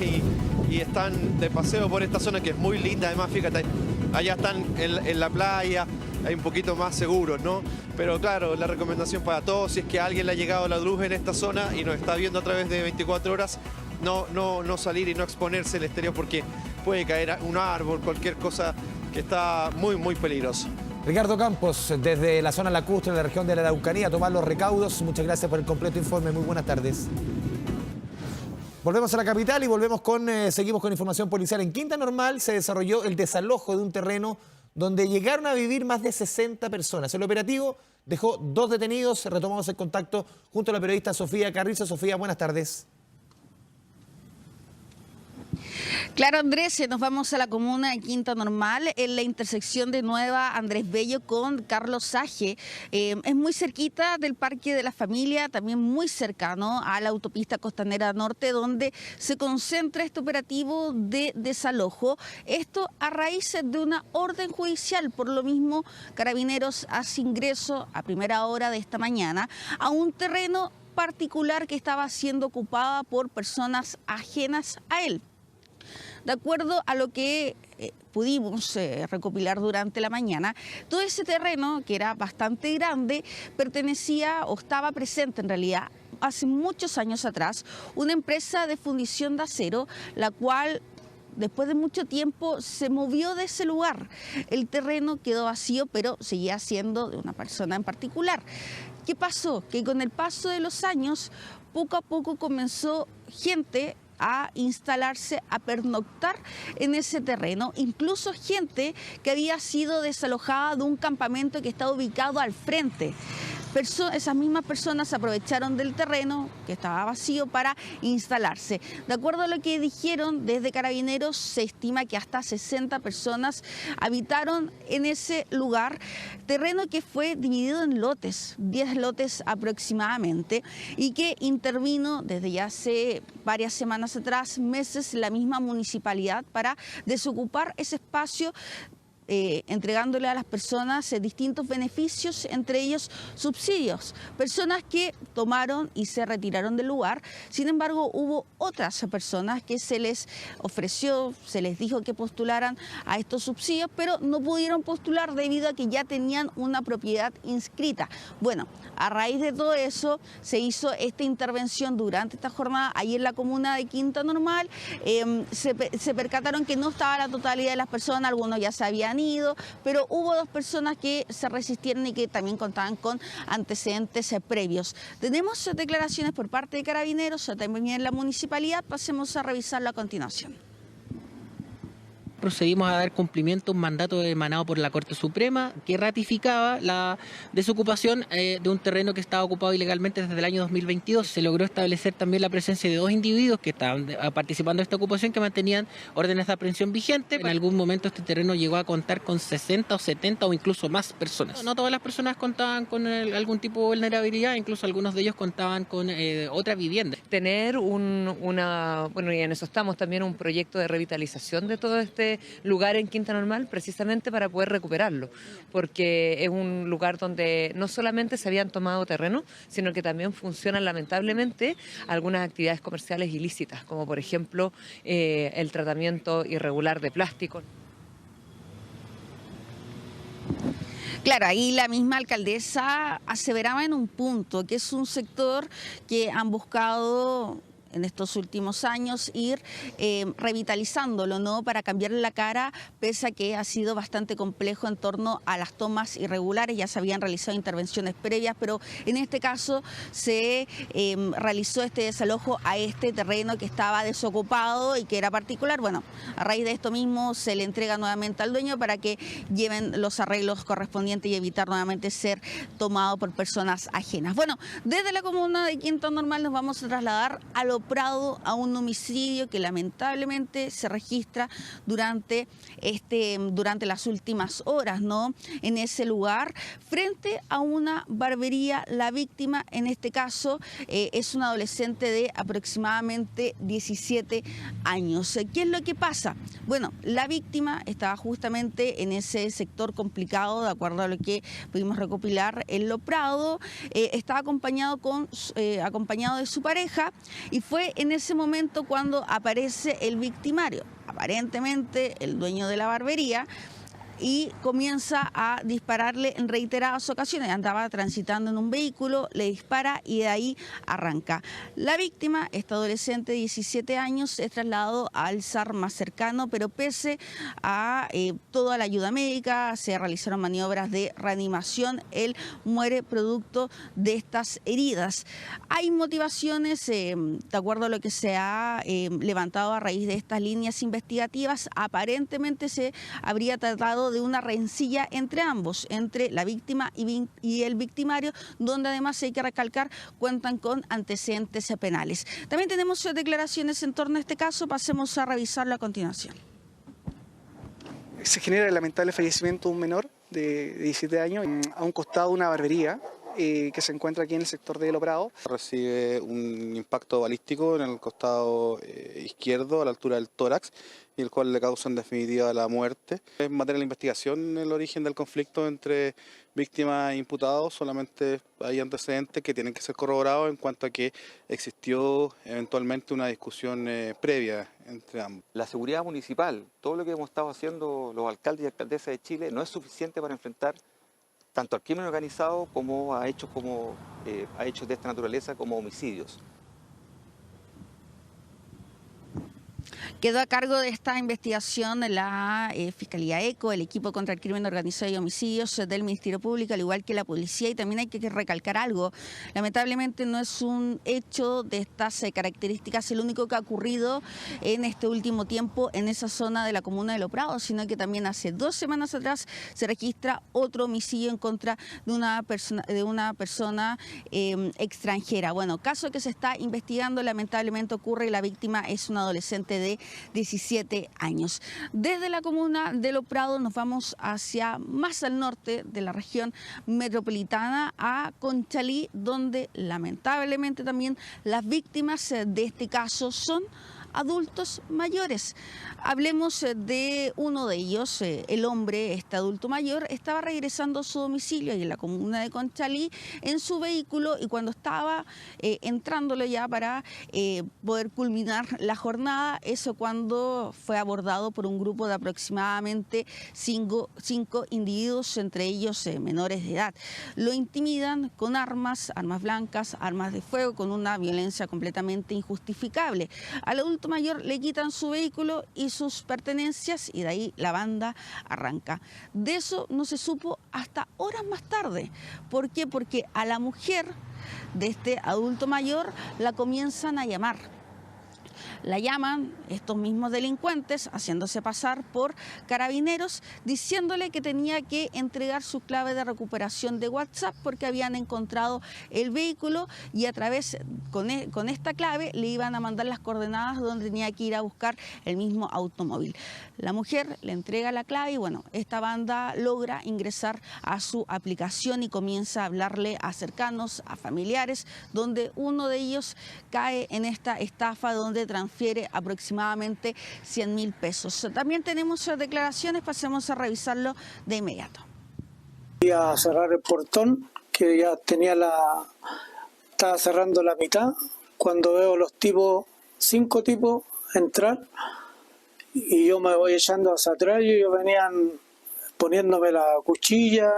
y están de paseo por esta zona que es muy linda. Además, fíjate, allá están en la playa, hay un poquito más seguros, ¿no? Pero claro, la recomendación para todos, si es que a alguien le ha llegado la luz en esta zona y nos está viendo a través de 24 horas, no salir y no exponerse al exterior porque puede caer un árbol, cualquier cosa que está muy, muy peligroso. Ricardo Campos, desde la zona lacustre de la región de la Araucanía, a tomar los recaudos. Muchas gracias por el completo informe. Muy buenas tardes. Volvemos a la capital y seguimos con información policial. En Quinta Normal se desarrolló el desalojo de un terreno donde llegaron a vivir más de 60 personas. El operativo dejó 2 detenidos. Retomamos el contacto junto a la periodista Sofía Carrizo. Sofía, buenas tardes. Claro, Andrés, nos vamos a la comuna de Quinta Normal, en la intersección de Nueva Andrés Bello con Carlos Saje. Es muy cerquita del Parque de la Familia, también muy cercano a la autopista Costanera Norte, donde se concentra este operativo de desalojo. Esto a raíz de una orden judicial. Por lo mismo, Carabineros hace ingreso a primera hora de esta mañana a un terreno particular que estaba siendo ocupada por personas ajenas a él. De acuerdo a lo que pudimos recopilar durante la mañana, todo ese terreno, que era bastante grande, pertenecía o estaba presente en realidad hace muchos años atrás una empresa de fundición de acero, la cual después de mucho tiempo se movió de ese lugar. El terreno quedó vacío, pero seguía siendo de una persona en particular. ¿Qué pasó? Que con el paso de los años, poco a poco comenzó gente a instalarse, a pernoctar en ese terreno, incluso gente que había sido desalojada de un campamento que estaba ubicado al frente. Esas mismas personas aprovecharon del terreno que estaba vacío para instalarse. De acuerdo a lo que dijeron desde Carabineros, se estima que hasta 60 personas habitaron en ese lugar, terreno que fue dividido en lotes, 10 lotes aproximadamente, y que intervino desde ya hace varias semanas atrás, meses, la misma municipalidad para desocupar ese espacio, entregándole a las personas distintos beneficios, entre ellos subsidios. Personas que tomaron y se retiraron del lugar. Sin embargo, hubo otras personas que se les ofreció, se les dijo que postularan a estos subsidios, pero no pudieron postular debido a que ya tenían una propiedad inscrita. Bueno, a raíz de todo eso se hizo esta intervención durante esta jornada ahí en la comuna de Quinta Normal. Se percataron que no estaba la totalidad de las personas, algunos ya se habían ido, pero hubo 2 personas que se resistieron y que también contaban con antecedentes previos. Tenemos declaraciones por parte de Carabineros, también en la municipalidad. Pasemos a revisarlo a continuación. Procedimos a dar cumplimiento a un mandato emanado por la Corte Suprema que ratificaba la desocupación de un terreno que estaba ocupado ilegalmente desde el año 2022. Se logró establecer también la presencia de 2 individuos que estaban participando en esta ocupación, que mantenían órdenes de aprehensión vigentes. En algún momento este terreno llegó a contar con 60 o 70 o incluso más personas. No todas las personas contaban con algún tipo de vulnerabilidad, incluso algunos de ellos contaban con otra vivienda. Tener bueno, y en eso estamos también, un proyecto de revitalización de todo este lugar en Quinta Normal, precisamente para poder recuperarlo, porque es un lugar donde no solamente se habían tomado terreno, sino que también funcionan lamentablemente algunas actividades comerciales ilícitas, como por ejemplo el tratamiento irregular de plástico. Claro, ahí la misma alcaldesa aseveraba en un punto que es un sector que han buscado en estos últimos años, ir revitalizándolo, ¿no? Para cambiarle la cara, pese a que ha sido bastante complejo en torno a las tomas irregulares. Ya se habían realizado intervenciones previas, pero en este caso se realizó este desalojo a este terreno que estaba desocupado y que era particular. Bueno, a raíz de esto mismo se le entrega nuevamente al dueño para que lleven los arreglos correspondientes y evitar nuevamente ser tomado por personas ajenas. Bueno, desde la comuna de Quinta Normal nos vamos a trasladar a Lo Prado, a un homicidio que lamentablemente se registra durante las últimas horas, ¿no? En ese lugar, frente a una barbería. La víctima, en este caso, es una adolescente de aproximadamente 17 años. ¿Qué es lo que pasa? Bueno, la víctima estaba justamente en ese sector complicado, de acuerdo a lo que pudimos recopilar en Lo Prado. Estaba acompañado de su pareja, y fue en ese momento cuando aparece el victimario, aparentemente el dueño de la barbería, y comienza a dispararle en reiteradas ocasiones. Andaba transitando en un vehículo, le dispara y de ahí arranca. La víctima, esta adolescente de 17 años, es trasladado al SAR más cercano, pero pese a toda la ayuda médica, se realizaron maniobras de reanimación, él muere producto de estas heridas. Hay motivaciones, de acuerdo a lo que se ha levantado a raíz de estas líneas investigativas, aparentemente se habría tratado de una rencilla entre ambos, entre la víctima y el victimario, donde además, hay que recalcar, cuentan con antecedentes penales. También tenemos declaraciones en torno a este caso, pasemos a revisarlo a continuación. Se genera el lamentable fallecimiento de un menor de 17 años a un costado de una barbería que se encuentra aquí en el sector de Lo Prado. Recibe un impacto balístico en el costado izquierdo, a la altura del tórax, y el cual le causa en definitiva la muerte. En materia de investigación, el origen del conflicto entre víctimas e imputados, solamente hay antecedentes que tienen que ser corroborados en cuanto a que existió eventualmente una discusión previa entre ambos. La seguridad municipal, todo lo que hemos estado haciendo los alcaldes y alcaldesas de Chile, no es suficiente para enfrentar tanto al crimen organizado como a hechos de esta naturaleza, como homicidios. Quedó a cargo de esta investigación la Fiscalía ECO, el equipo contra el crimen organizado y homicidios del Ministerio Público, al igual que la policía. Y también hay que recalcar algo: lamentablemente no es un hecho de estas características el único que ha ocurrido en este último tiempo en esa zona de la comuna de Lo Prado, sino que también hace 2 semanas atrás se registra otro homicidio en contra de una persona extranjera. Bueno, caso que se está investigando, lamentablemente ocurre, y la víctima es una adolescente de 17 años. Desde la comuna de Lo Prado nos vamos hacia más al norte de la región metropolitana, a Conchalí, donde lamentablemente también las víctimas de este caso son adultos mayores. Hablemos de uno de ellos. El hombre, este adulto mayor, estaba regresando a su domicilio ahí en la comuna de Conchalí en su vehículo, y cuando estaba entrándolo ya para poder culminar la jornada, eso cuando fue abordado por un grupo de aproximadamente 5 individuos, entre ellos menores de edad. Lo intimidan con armas blancas, armas de fuego, con una violencia completamente injustificable. Al adulto mayor le quitan su vehículo y sus pertenencias, y de ahí la banda arranca. De eso no se supo hasta horas más tarde. ¿Por qué? Porque a la mujer de este adulto mayor la comienzan a llamar. La llaman estos mismos delincuentes, haciéndose pasar por carabineros, diciéndole que tenía que entregar su clave de recuperación de WhatsApp porque habían encontrado el vehículo, y a través, con esta clave, le iban a mandar las coordenadas donde tenía que ir a buscar el mismo automóvil. La mujer le entrega la clave y bueno, esta banda logra ingresar a su aplicación y comienza a hablarle a cercanos, a familiares, donde uno de ellos cae en esta estafa donde transfiere aproximadamente 100.000 pesos. También tenemos declaraciones, pasemos a revisarlo de inmediato. Voy a cerrar el portón, que ya estaba cerrando la mitad, cuando veo los 5 tipos entrar, y yo me voy echando hacia atrás, y ellos venían poniéndome la cuchilla,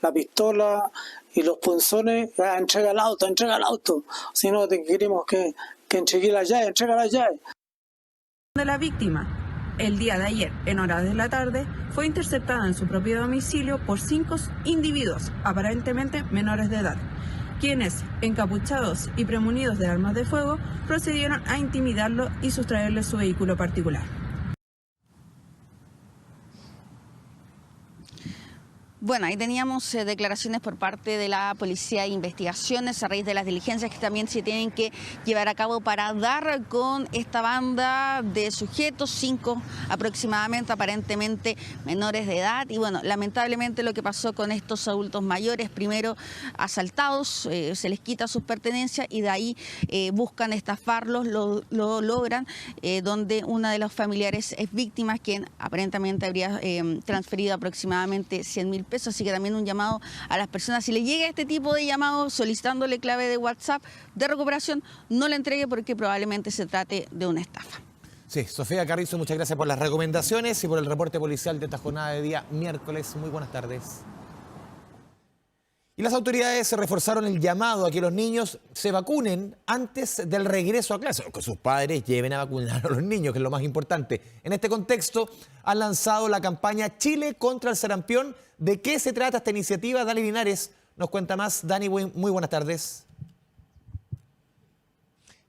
la pistola y los punzones. Entrega el auto, si no te queremos que que entregue la llave, entrega la llave. De la víctima, el día de ayer, en horas de la tarde, fue interceptada en su propio domicilio por 5 individuos, aparentemente menores de edad, quienes, encapuchados y premunidos de armas de fuego, procedieron a intimidarlo y sustraerle su vehículo particular. Bueno, ahí teníamos declaraciones por parte de la Policía de Investigaciones a raíz de las diligencias que también se tienen que llevar a cabo para dar con esta banda de sujetos, 5 aproximadamente, aparentemente menores de edad. Y bueno, lamentablemente lo que pasó con estos adultos mayores, primero asaltados, se les quita sus pertenencias y de ahí buscan estafarlos, lo logran, donde una de los familiares es víctima, quien aparentemente habría transferido aproximadamente 100.000 pesos. Así que también un llamado a las personas, si le llega este tipo de llamados solicitándole clave de WhatsApp de recuperación, no la entregue porque probablemente se trate de una estafa. Sí, Sofía Carrizo, muchas gracias por las recomendaciones y por el reporte policial de esta jornada de día miércoles. Muy buenas tardes. Y las autoridades reforzaron el llamado a que los niños se vacunen antes del regreso a clase, o que sus padres lleven a vacunar a los niños, que es lo más importante. En este contexto, han lanzado la campaña Chile contra el sarampión. ¿De qué se trata esta iniciativa? Dani Linares nos cuenta más. Dani, muy buenas tardes.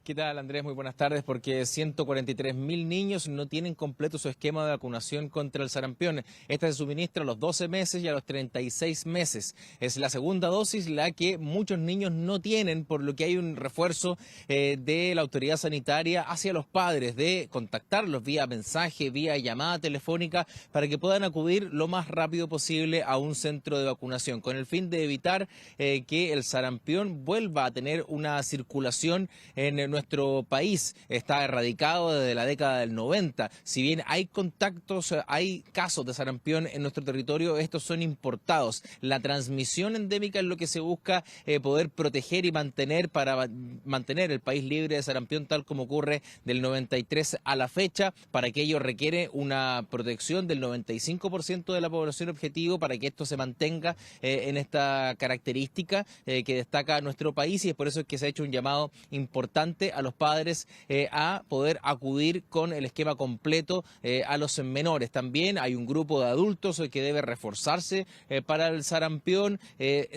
¿Qué tal, Andrés? Muy buenas tardes, porque 143.000 niños no tienen completo su esquema de vacunación contra el sarampión. Esta se suministra a los 12 meses y a los 36 meses. Es la segunda dosis la que muchos niños no tienen, por lo que hay un refuerzo de la autoridad sanitaria hacia los padres, de contactarlos vía mensaje, vía llamada telefónica, para que puedan acudir lo más rápido posible a un centro de vacunación, con el fin de evitar que el sarampión vuelva a tener una circulación en nuestro país. Está erradicado desde la década del 90. Si bien hay contactos, hay casos de sarampión en nuestro territorio, estos son importados. La transmisión endémica es lo que se busca poder proteger y mantener para mantener el país libre de sarampión, tal como ocurre del 93 a la fecha. Para que ello requiere una protección del 95% de la población objetivo para que esto se mantenga en esta característica que destaca nuestro país, y es por eso que se ha hecho un llamado importante a los padres a poder acudir con el esquema completo a los menores. También hay un grupo de adultos que debe reforzarse para el sarampión,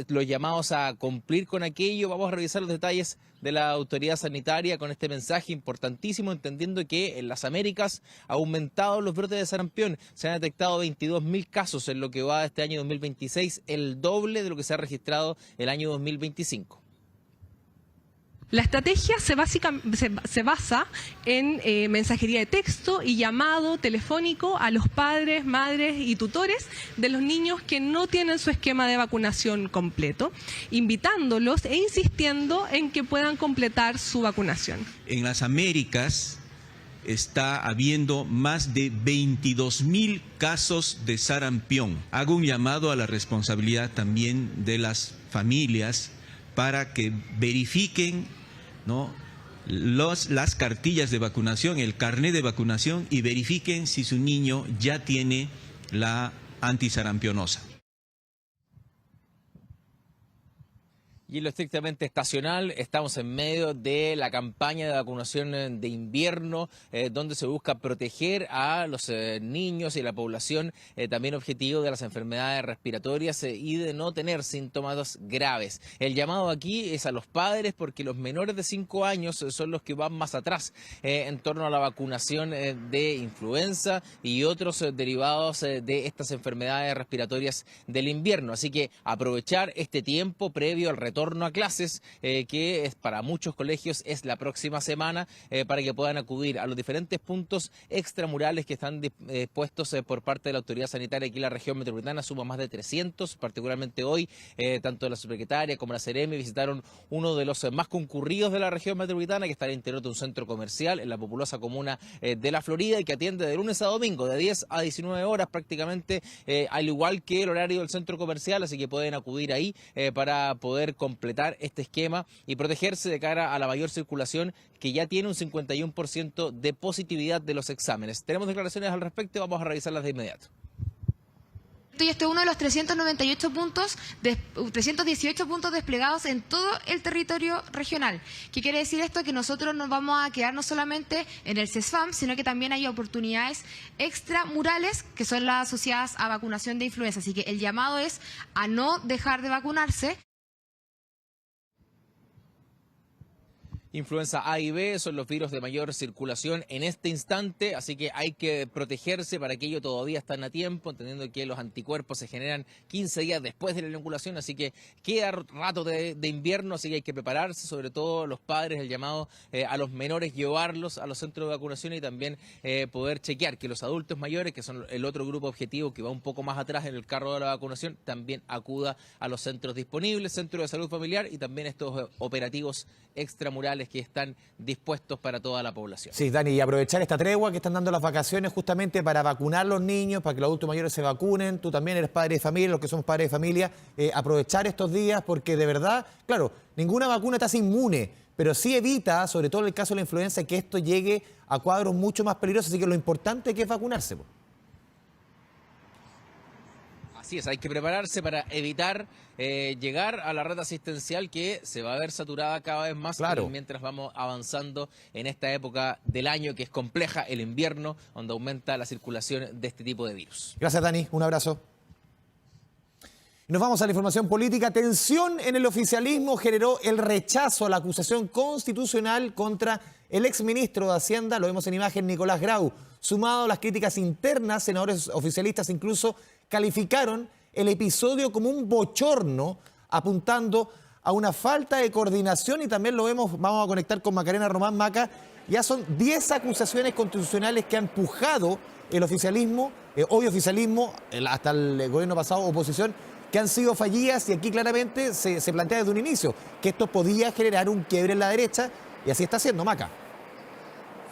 los llamados a cumplir con aquello. Vamos a revisar los detalles de la autoridad sanitaria con este mensaje importantísimo, entendiendo que en las Américas ha aumentado los brotes de sarampión. Se han detectado 22.000 casos en lo que va de este año 2026, el doble de lo que se ha registrado el año 2025. La estrategia se basa en mensajería de texto y llamado telefónico a los padres, madres y tutores de los niños que no tienen su esquema de vacunación completo, invitándolos e insistiendo en que puedan completar su vacunación. En las Américas está habiendo más de 22.000 casos de sarampión. Hago un llamado a la responsabilidad también de las familias para que verifiquen las cartillas de vacunación, el carnet de vacunación, y verifiquen si su niño ya tiene la antisarampionosa. Y en lo estrictamente estacional, estamos en medio de la campaña de vacunación de invierno, donde se busca proteger a los niños y la población, también objetivo de las enfermedades respiratorias y de no tener síntomas graves. El llamado aquí es a los padres, porque los menores de 5 años son los que van más atrás en torno a la vacunación de influenza y otros derivados de estas enfermedades respiratorias del invierno. Así que aprovechar este tiempo previo al retorno a clases, que es para muchos colegios es la próxima semana, para que puedan acudir a los diferentes puntos extramurales que están puestos por parte de la autoridad sanitaria aquí en la región metropolitana. Suma más de 300, particularmente hoy, tanto la subsecretaria como la Seremi visitaron uno de los más concurridos de la región metropolitana, que está al interior de un centro comercial en la populosa comuna de La Florida, y que atiende de lunes a domingo, de 10 a 19 horas prácticamente, al igual que el horario del centro comercial, así que pueden acudir ahí para poder completar este esquema y protegerse de cara a la mayor circulación, que ya tiene un 51% de positividad de los exámenes. Tenemos declaraciones al respecto, vamos a revisarlas de inmediato. Y este es uno de los 318 puntos desplegados en todo el territorio regional. ¿Qué quiere decir esto? Que nosotros nos vamos a quedar no solamente en el CESFAM, sino que también hay oportunidades extramurales que son las asociadas a vacunación de influenza. Así que el llamado es a no dejar de vacunarse. Influenza A y B son los virus de mayor circulación en este instante, así que hay que protegerse. Para aquello todavía están a tiempo, entendiendo que los anticuerpos se generan 15 días después de la inoculación, así que queda rato de invierno, así que hay que prepararse, sobre todo los padres, el llamado a los menores, llevarlos a los centros de vacunación y también poder chequear que los adultos mayores, que son el otro grupo objetivo que va un poco más atrás en el carro de la vacunación, también acuda a los centros disponibles, centro de salud familiar y también estos operativos extramurales que están dispuestos para toda la población. Sí, Dani, y aprovechar esta tregua que están dando las vacaciones justamente para vacunar a los niños, para que los adultos mayores se vacunen. Tú también eres padre de familia, los que somos padres de familia, aprovechar estos días porque de verdad, claro, ninguna vacuna te hace inmune, pero sí evita, sobre todo en el caso de la influenza, que esto llegue a cuadros mucho más peligrosos, así que lo importante que es vacunarse. Así es, hay que prepararse para evitar llegar a la red asistencial que se va a ver saturada cada vez más mientras vamos avanzando en esta época del año que es compleja, el invierno, donde aumenta la circulación de este tipo de virus. Gracias, Dani. Un abrazo. Nos vamos a la información política. Tensión en el oficialismo generó el rechazo a la acusación constitucional contra el exministro de Hacienda, lo vemos en imagen, Nicolás Grau. Sumado a las críticas internas, senadores oficialistas incluso calificaron el episodio como un bochorno, apuntando a una falta de coordinación y también lo vemos, vamos a conectar con Macarena Román. Maca, ya son 10 acusaciones constitucionales que ha empujado el oficialismo, hoy oficialismo, hasta el gobierno pasado oposición, que han sido fallidas y aquí claramente se plantea desde un inicio que esto podía generar un quiebre en la derecha y así está siendo, Maca.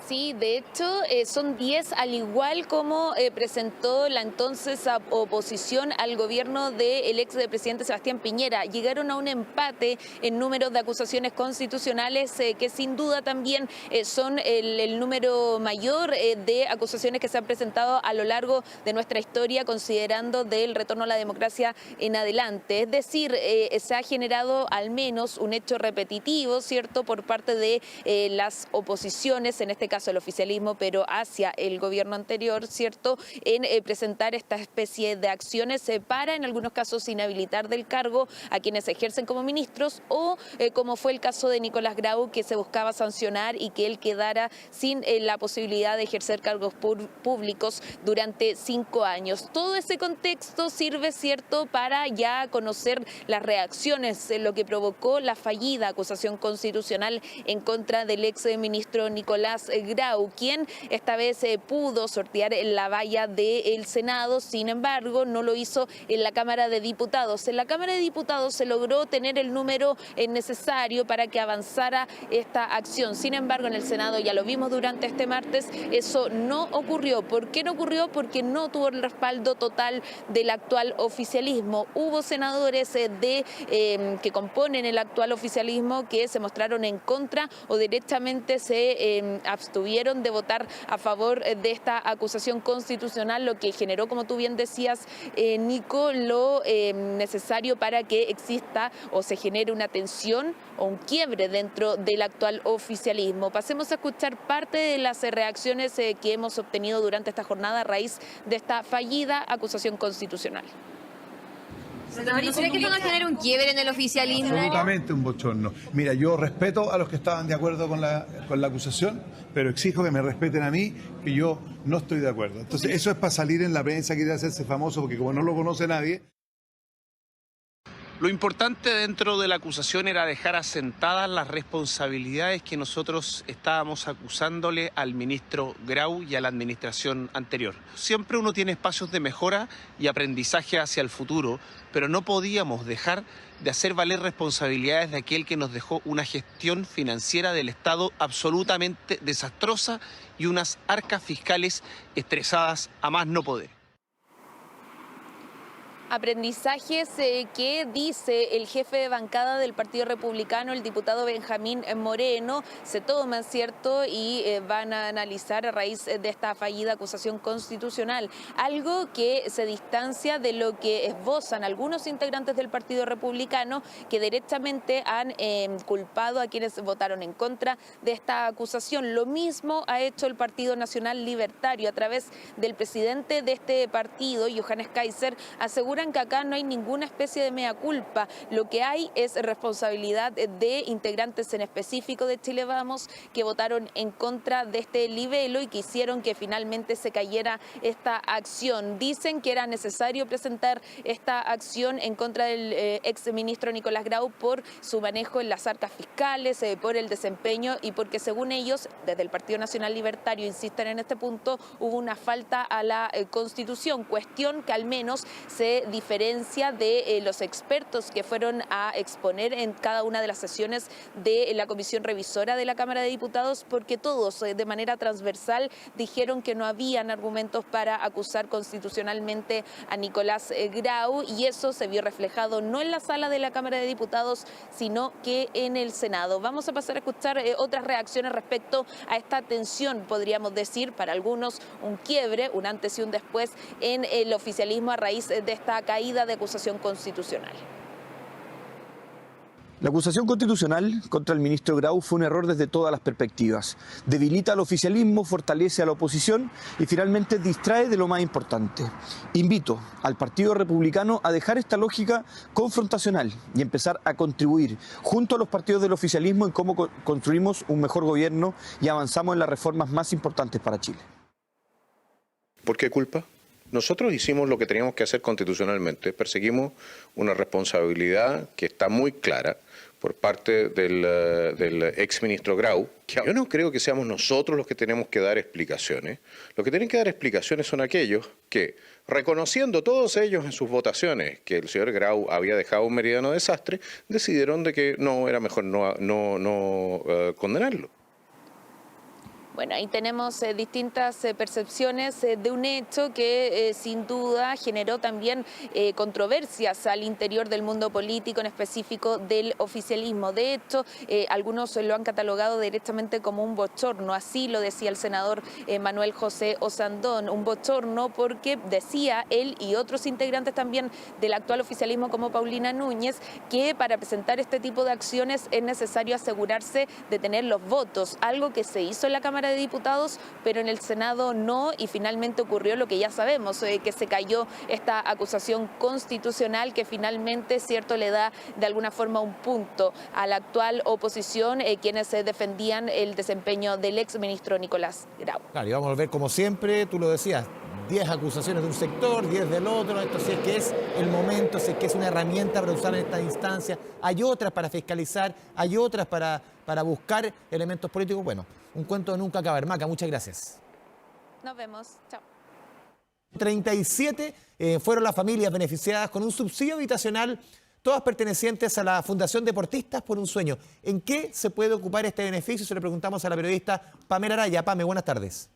Sí, de hecho son 10, al igual como presentó la entonces oposición al gobierno del expresidente Sebastián Piñera. Llegaron a un empate en números de acusaciones constitucionales que sin duda también son el número mayor de acusaciones que se han presentado a lo largo de nuestra historia, considerando del retorno a la democracia en adelante. Es decir, se ha generado al menos un hecho repetitivo, ¿cierto?, por parte de las oposiciones, en este caso el oficialismo, pero hacia el gobierno anterior, ¿cierto?, en presentar esta especie de acciones para, en algunos casos, inhabilitar del cargo a quienes ejercen como ministros o, como fue el caso de Nicolás Grau, que se buscaba sancionar y que él quedara sin la posibilidad de ejercer cargos públicos durante 5 años. Todo ese contexto sirve, ¿cierto?, para ya conocer las reacciones, lo que provocó la fallida acusación constitucional en contra del ex ministro Nicolás Grau, quien esta vez pudo sortear la valla del Senado, sin embargo no lo hizo en la Cámara de Diputados. En la Cámara de Diputados se logró tener el número necesario para que avanzara esta acción. Sin embargo, en el Senado, ya lo vimos durante este martes, eso no ocurrió. ¿Por qué no ocurrió? Porque no tuvo el respaldo total del actual oficialismo. Hubo senadores que componen el actual oficialismo que se mostraron en contra o directamente se abstuvieron de votar a favor de esta acusación constitucional, lo que generó, como tú bien decías, Nico, lo necesario para que exista o se genere una tensión o un quiebre dentro del actual oficialismo. Pasemos a escuchar parte de las reacciones que hemos obtenido durante esta jornada a raíz de esta fallida acusación constitucional. ¿Y cree que esto no genera un quiebre en el oficialismo? Absolutamente un bochorno. Mira, yo respeto a los que estaban de acuerdo con la acusación, pero exijo que me respeten a mí, que yo no estoy de acuerdo. Entonces, eso es para salir en la prensa, quiere hacerse famoso, porque como no lo conoce nadie. Lo importante dentro de la acusación era dejar asentadas las responsabilidades que nosotros estábamos acusándole al ministro Grau y a la administración anterior. Siempre uno tiene espacios de mejora y aprendizaje hacia el futuro, pero no podíamos dejar de hacer valer responsabilidades de aquel que nos dejó una gestión financiera del Estado absolutamente desastrosa y unas arcas fiscales estresadas a más no poder. Aprendizajes que dice el jefe de bancada del Partido Republicano, el diputado Benjamín Moreno, se toman, ¿cierto? Y van a analizar a raíz de esta fallida acusación constitucional. Algo que se distancia de lo que esbozan algunos integrantes del Partido Republicano, que directamente han culpado a quienes votaron en contra de esta acusación. Lo mismo ha hecho el Partido Nacional Libertario a través del presidente de este partido, Johannes Kaiser. Aseguran que acá no hay ninguna especie de mea culpa, lo que hay es responsabilidad de integrantes en específico de Chile Vamos que votaron en contra de este libelo y que hicieron que finalmente se cayera esta acción. Dicen que era necesario presentar esta acción en contra del exministro Nicolás Grau por su manejo en las arcas fiscales, por el desempeño y porque según ellos, desde el Partido Nacional Libertario, insisten en este punto, hubo una falta a la Constitución, cuestión que al menos se diferencia de los expertos que fueron a exponer en cada una de las sesiones de la Comisión Revisora de la Cámara de Diputados, porque todos de manera transversal dijeron que no habían argumentos para acusar constitucionalmente a Nicolás Grau, y eso se vio reflejado no en la sala de la Cámara de Diputados, sino que en el Senado. Vamos a pasar a escuchar otras reacciones respecto a esta tensión, podríamos decir, para algunos un quiebre, un antes y un después en el oficialismo a raíz de esta caída de acusación constitucional. La acusación constitucional contra el ministro Grau fue un error desde todas las perspectivas. Debilita al oficialismo, fortalece a la oposición y finalmente distrae de lo más importante. Invito al Partido Republicano a dejar esta lógica confrontacional y empezar a contribuir junto a los partidos del oficialismo en cómo construimos un mejor gobierno y avanzamos en las reformas más importantes para Chile. ¿Por qué culpa? Nosotros hicimos lo que teníamos que hacer constitucionalmente, perseguimos una responsabilidad que está muy clara por parte del exministro Grau. Yo no creo que seamos nosotros los que tenemos que dar explicaciones. Los que tienen que dar explicaciones son aquellos que, reconociendo todos ellos en sus votaciones que el señor Grau había dejado un meridiano desastre, decidieron de que no era mejor no condenarlo. Bueno, ahí tenemos distintas percepciones de un hecho que sin duda generó también controversias al interior del mundo político, en específico del oficialismo. De hecho, algunos lo han catalogado directamente como un bochorno, así lo decía el senador Manuel José Osandón, un bochorno porque decía él y otros integrantes también del actual oficialismo como Paulina Núñez que para presentar este tipo de acciones es necesario asegurarse de tener los votos, algo que se hizo en la Cámara de Diputados, pero en el Senado no, y finalmente ocurrió lo que ya sabemos, que se cayó esta acusación constitucional que finalmente, cierto, le da de alguna forma un punto a la actual oposición, quienes defendían el desempeño del exministro Nicolás Grau. Claro, y vamos a ver como siempre, tú lo decías, 10 acusaciones de un sector, 10 del otro, esto sí es que es el momento, sí es que es una herramienta para usar en esta instancia, hay otras para fiscalizar, hay otras para buscar elementos políticos. Bueno, un cuento de nunca acabar. Maca, muchas gracias. Nos vemos, chao. 37 fueron las familias beneficiadas con un subsidio habitacional, todas pertenecientes a la Fundación Deportistas por un Sueño. ¿En qué se puede ocupar este beneficio? Se lo preguntamos a la periodista Pamela Araya. Pame, buenas tardes.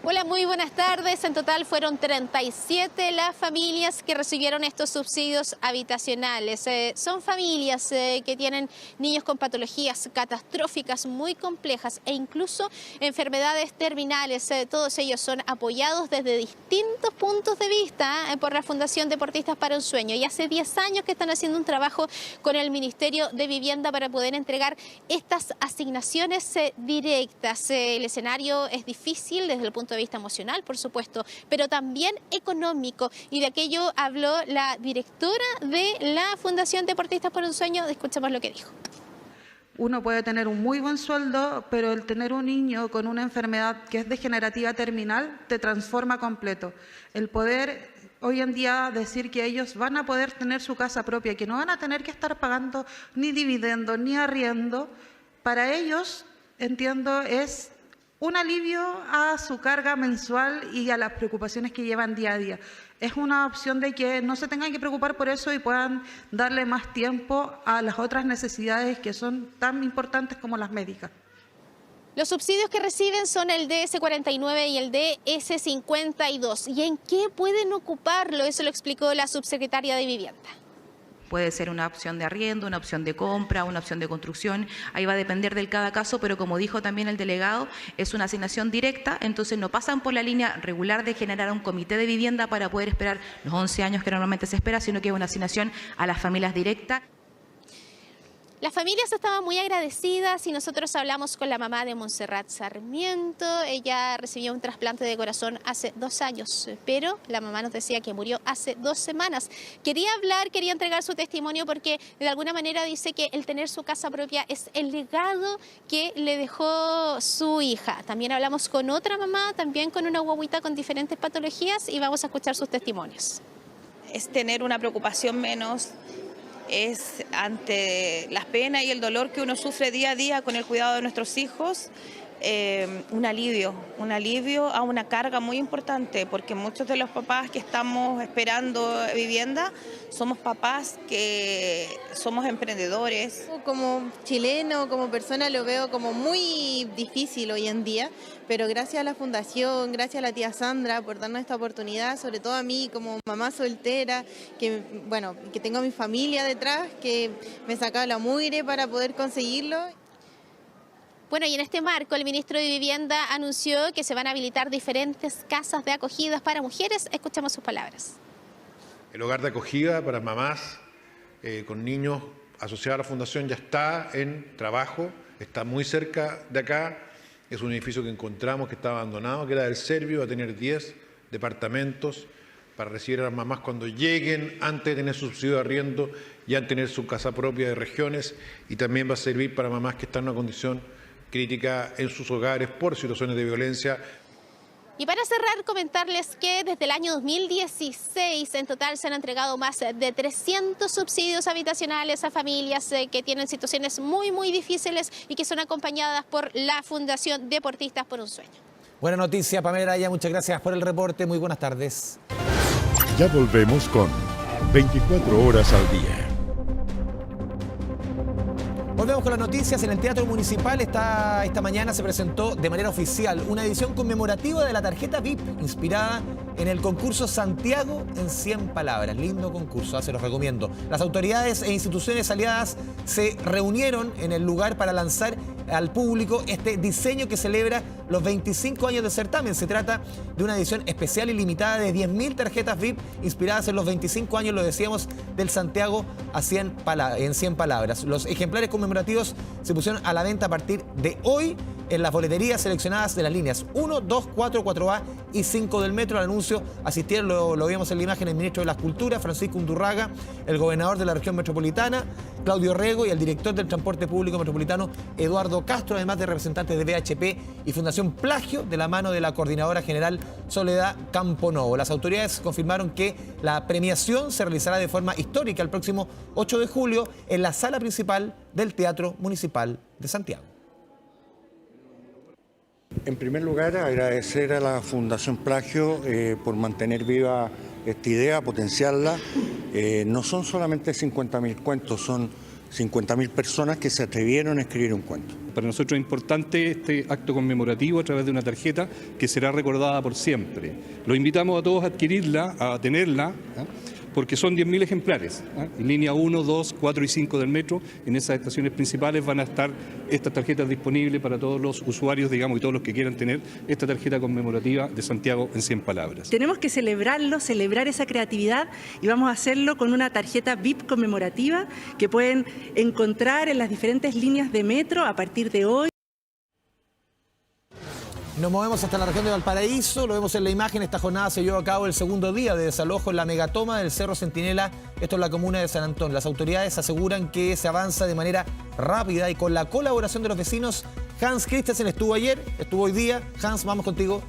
Hola, muy buenas tardes. En total fueron 37 las familias que recibieron estos subsidios habitacionales. Son familias que tienen niños con patologías catastróficas muy complejas e incluso enfermedades terminales. Todos ellos son apoyados desde distintos puntos de vista por la Fundación Deportistas para un Sueño. Y hace 10 años que están haciendo un trabajo con el Ministerio de Vivienda para poder entregar estas asignaciones directas. El escenario es difícil desde el punto de vista emocional, por supuesto, pero también económico, y de aquello habló la directora de la Fundación Deportistas por un Sueño. Escuchemos lo que dijo. Uno puede tener un muy buen sueldo, pero el tener un niño con una enfermedad que es degenerativa terminal te transforma completo. El poder hoy en día decir que ellos van a poder tener su casa propia, que no van a tener que estar pagando ni dividendos ni arriendo, para ellos, entiendo, es un alivio a su carga mensual y a las preocupaciones que llevan día a día. Es una opción de que no se tengan que preocupar por eso y puedan darle más tiempo a las otras necesidades que son tan importantes como las médicas. Los subsidios que reciben son el DS49 y el DS52. ¿Y en qué pueden ocuparlo? Eso lo explicó la subsecretaria de Vivienda. Puede ser una opción de arriendo, una opción de compra, una opción de construcción. Ahí va a depender de cada caso, pero como dijo también el delegado, es una asignación directa, entonces no pasan por la línea regular de generar un comité de vivienda para poder esperar los 11 años que normalmente se espera, sino que es una asignación a las familias directa. Las familias estaban muy agradecidas y nosotros hablamos con la mamá de Montserrat Sarmiento. Ella recibió un trasplante de corazón hace 2 años, pero la mamá nos decía que murió hace 2 semanas. Quería entregar su testimonio porque de alguna manera dice que el tener su casa propia es el legado que le dejó su hija. También hablamos con otra mamá, también con una guaguita con diferentes patologías, y vamos a escuchar sus testimonios. Es tener una preocupación menos, es ante las penas y el dolor que uno sufre día a día con el cuidado de nuestros hijos, un alivio a una carga muy importante, porque muchos de los papás que estamos esperando vivienda somos papás que somos emprendedores. Como chileno, como persona, lo veo como muy difícil hoy en día, pero gracias a la Fundación, gracias a la tía Sandra por darnos esta oportunidad, sobre todo a mí como mamá soltera, que tengo a mi familia detrás, que me sacaba la mugre para poder conseguirlo. Bueno, y en este marco el ministro de Vivienda anunció que se van a habilitar diferentes casas de acogidas para mujeres. Escuchamos sus palabras. El hogar de acogida para mamás con niños asociado a la Fundación ya está en trabajo, está muy cerca de acá. Es un edificio que encontramos que está abandonado, que era del Servio, va a tener 10 departamentos para recibir a las mamás cuando lleguen, antes de tener subsidio de arriendo, ya en tener su casa propia de regiones, y también va a servir para mamás que están en una condición crítica en sus hogares por situaciones de violencia. Y para cerrar, comentarles que desde el año 2016 en total se han entregado más de 300 subsidios habitacionales a familias que tienen situaciones muy difíciles y que son acompañadas por la Fundación Deportistas por un Sueño. Buena noticia, Pamela Araya, muchas gracias por el reporte, muy buenas tardes. Ya volvemos con 24 horas al día. Volvemos con las noticias. En el Teatro Municipal esta mañana se presentó de manera oficial una edición conmemorativa de la tarjeta VIP, inspirada en el concurso Santiago en 100 palabras. Lindo concurso, se los recomiendo. Las autoridades e instituciones aliadas se reunieron en el lugar para lanzar al público este diseño que celebra los 25 años de certamen. Se trata de una edición especial y limitada de 10.000 tarjetas VIP inspiradas en los 25 años, lo decíamos, del Santiago en 100 palabras. Los ejemplares conmemorativos se pusieron a la venta a partir de hoy en las boleterías seleccionadas de las líneas 1, 2, 4, 4A y 5 del metro. Al anuncio asistieron, lo vimos en la imagen, el ministro de las Culturas, Francisco Undurraga, el gobernador de la región metropolitana, Claudio Rego, y el director del Transporte Público Metropolitano, Eduardo Castro, además de representantes de BHP y Fundación Plagio, de la mano de la coordinadora general Soledad Camponovo. Las autoridades confirmaron que la premiación se realizará de forma histórica el próximo 8 de julio en la sala principal del Teatro Municipal de Santiago. En primer lugar, agradecer a la Fundación Plagio por mantener viva esta idea, potenciarla. No son solamente 50.000 cuentos, son 50.000 personas que se atrevieron a escribir un cuento. Para nosotros es importante este acto conmemorativo a través de una tarjeta que será recordada por siempre. Los invitamos a todos a adquirirla, a tenerla, porque son 10.000 ejemplares. En línea 1, 2, 4 y 5 del metro, en esas estaciones principales van a estar estas tarjetas disponibles para todos los usuarios, digamos, y todos los que quieran tener esta tarjeta conmemorativa de Santiago en 100 palabras. Tenemos que celebrarlo, celebrar esa creatividad, y vamos a hacerlo con una tarjeta VIP conmemorativa que pueden encontrar en las diferentes líneas de metro a partir de hoy. Nos movemos hasta la región de Valparaíso, lo vemos en la imagen. Esta jornada se llevó a cabo el segundo día de desalojo en la megatoma del Cerro Centinela, esto en la comuna de San Antón. Las autoridades aseguran que se avanza de manera rápida y con la colaboración de los vecinos. Hans Christensen estuvo ayer, estuvo hoy día. Hans, vamos contigo.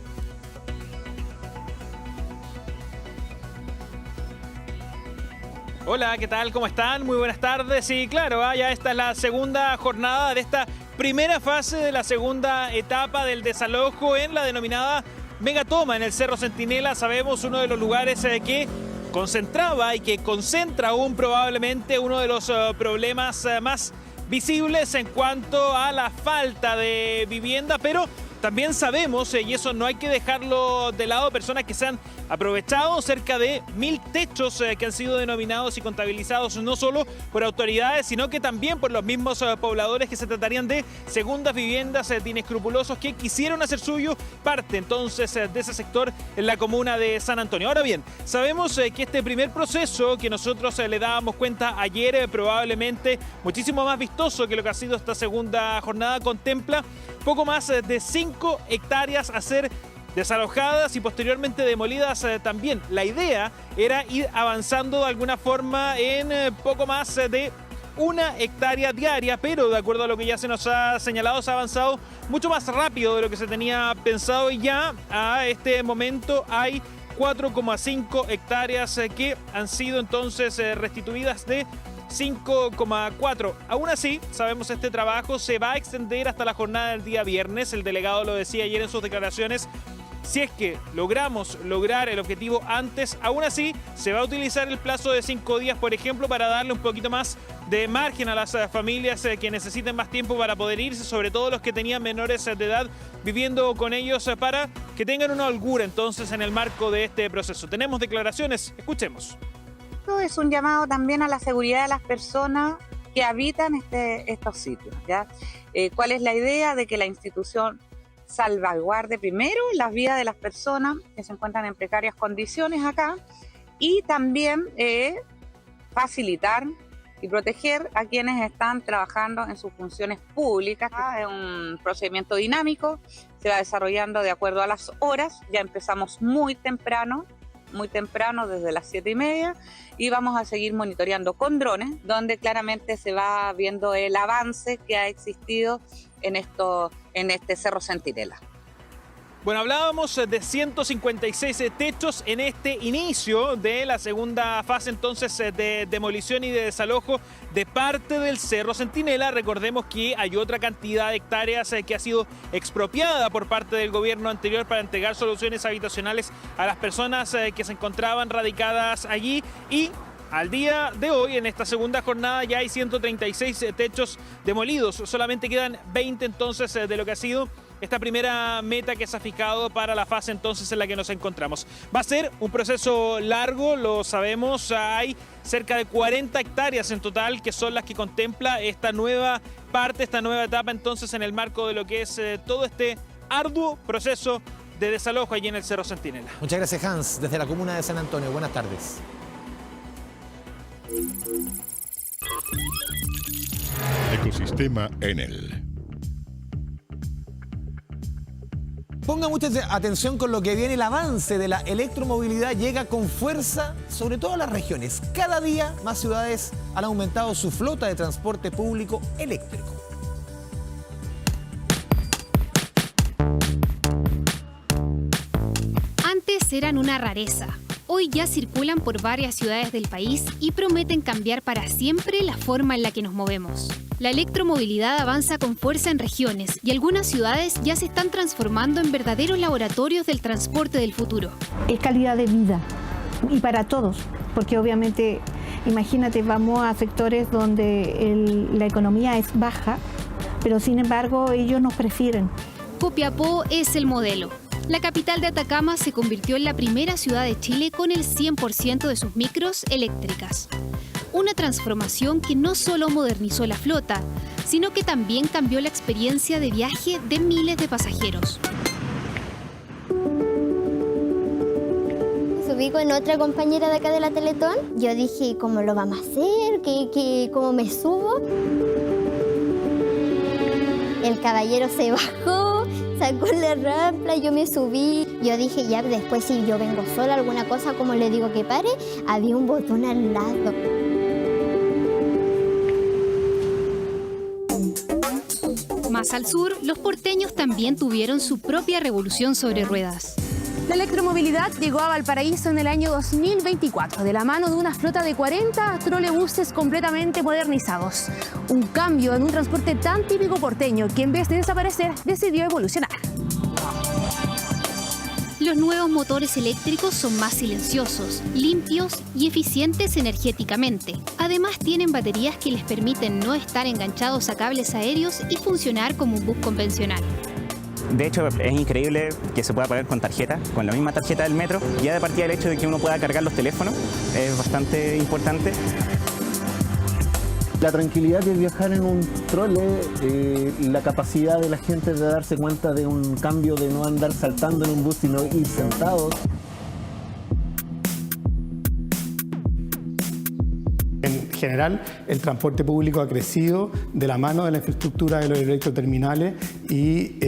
Hola, ¿qué tal? ¿Cómo están? Muy buenas tardes. Sí, claro, ya esta es la segunda jornada de esta primera fase de la segunda etapa del desalojo en la denominada megatoma en el Cerro Centinela. Sabemos, uno de los lugares que concentraba y que concentra aún probablemente uno de los problemas más visibles en cuanto a la falta de vivienda, pero también sabemos, y eso no hay que dejarlo de lado, personas que se han aprovechado, cerca de 1000 techos que han sido denominados y contabilizados no solo por autoridades, sino que también por los mismos pobladores, que se tratarían de segundas viviendas de inescrupulosos que quisieron hacer suyo parte entonces de ese sector en la comuna de San Antonio. Ahora bien, sabemos que este primer proceso que nosotros le dábamos cuenta ayer, probablemente muchísimo más vistoso que lo que ha sido esta segunda jornada, contempla poco más de 5 hectáreas a ser desalojadas y posteriormente demolidas también. La idea era ir avanzando de alguna forma en poco más de 1 hectárea diaria, pero de acuerdo a lo que ya se nos ha señalado, se ha avanzado mucho más rápido de lo que se tenía pensado y ya a este momento hay 4,5 hectáreas que han sido entonces restituidas de 5,4. Aún así, sabemos este trabajo se va a extender hasta la jornada del día viernes. El delegado lo decía ayer en sus declaraciones. Si es que logramos lograr el objetivo antes, aún así se va a utilizar el plazo de 5 días, por ejemplo, para darle un poquito más de margen a las familias que necesiten más tiempo para poder irse, sobre todo los que tenían menores de edad viviendo con ellos, para que tengan una holgura entonces en el marco de este proceso. Tenemos declaraciones, escuchemos. Esto es un llamado también a la seguridad de las personas que habitan estos sitios, ¿ya? ¿Cuál es la idea? De que la institución salvaguarde primero las vidas de las personas que se encuentran en precarias condiciones acá y también facilitar y proteger a quienes están trabajando en sus funciones públicas. Es un procedimiento dinámico, se va desarrollando de acuerdo a las horas. Ya empezamos muy temprano, desde las 7:30, y vamos a seguir monitoreando con drones, donde claramente se va viendo el avance que ha existido en este Cerro Centinela. Bueno, hablábamos de 156 techos en este inicio de la segunda fase entonces de demolición y de desalojo de parte del Cerro Centinela. Recordemos que hay otra cantidad de hectáreas que ha sido expropiada por parte del gobierno anterior para entregar soluciones habitacionales a las personas que se encontraban radicadas allí, y al día de hoy, en esta segunda jornada, ya hay 136 techos demolidos. Solamente quedan 20 entonces de lo que ha sido esta primera meta que se ha fijado para la fase entonces en la que nos encontramos. Va a ser un proceso largo, lo sabemos. Hay cerca de 40 hectáreas en total que son las que contempla esta nueva parte, esta nueva etapa entonces en el marco de lo que es todo este arduo proceso de desalojo allí en el Cerro Centinela. Muchas gracias, Hans, desde la comuna de San Antonio. Buenas tardes. Ecosistema Enel. Ponga mucha atención con lo que viene. El avance de la electromovilidad llega con fuerza, sobre todo a las regiones. Cada día más ciudades han aumentado su flota de transporte público eléctrico. Antes eran una rareza. Hoy ya circulan por varias ciudades del país y prometen cambiar para siempre la forma en la que nos movemos. La electromovilidad avanza con fuerza en regiones y algunas ciudades ya se están transformando en verdaderos laboratorios del transporte del futuro. Es calidad de vida y para todos, porque obviamente, imagínate, vamos a sectores donde la economía es baja, pero sin embargo ellos nos prefieren. Copiapó es el modelo. La capital de Atacama se convirtió en la primera ciudad de Chile con el 100% de sus micros eléctricas. Una transformación que no solo modernizó la flota, sino que también cambió la experiencia de viaje de miles de pasajeros. Subí con otra compañera de acá de la Teletón. Yo dije, ¿cómo lo vamos a hacer? ¿Cómo me subo? El caballero se bajó, sacó la rampa, yo me subí. Yo dije, ya después si yo vengo sola, alguna cosa, como le digo que pare, había un botón al lado. Más al sur, los porteños también tuvieron su propia revolución sobre ruedas. La electromovilidad llegó a Valparaíso en el año 2024, de la mano de una flota de 40 trolebuses completamente modernizados. Un cambio en un transporte tan típico porteño que en vez de desaparecer, decidió evolucionar. Los nuevos motores eléctricos son más silenciosos, limpios y eficientes energéticamente. Además, tienen baterías que les permiten no estar enganchados a cables aéreos y funcionar como un bus convencional. De hecho, es increíble que se pueda pagar con tarjeta, con la misma tarjeta del metro. Ya de partida el hecho de que uno pueda cargar los teléfonos es bastante importante. La tranquilidad que es viajar en un trole, la capacidad de la gente de darse cuenta de un cambio, de no andar saltando en un bus, sino ir sentados. En general, el transporte público ha crecido de la mano de la infraestructura de los electroterminales y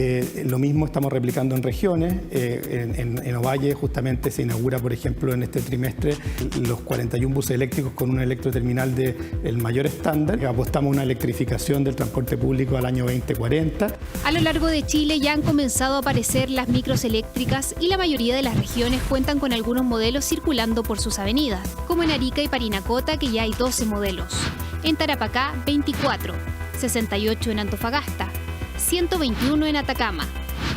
lo mismo estamos replicando en regiones. En Ovalle justamente se inaugura, por ejemplo, en este trimestre los 41 buses eléctricos con un electroterminal del mayor estándar. Apostamos a una electrificación del transporte público al año 2040. A lo largo de Chile ya han comenzado a aparecer las micros eléctricas y la mayoría de las regiones cuentan con algunos modelos circulando por sus avenidas, como en Arica y Parinacota, que ya hay 12 modelos. En Tarapacá, 24, 68 en Antofagasta, 121 en Atacama,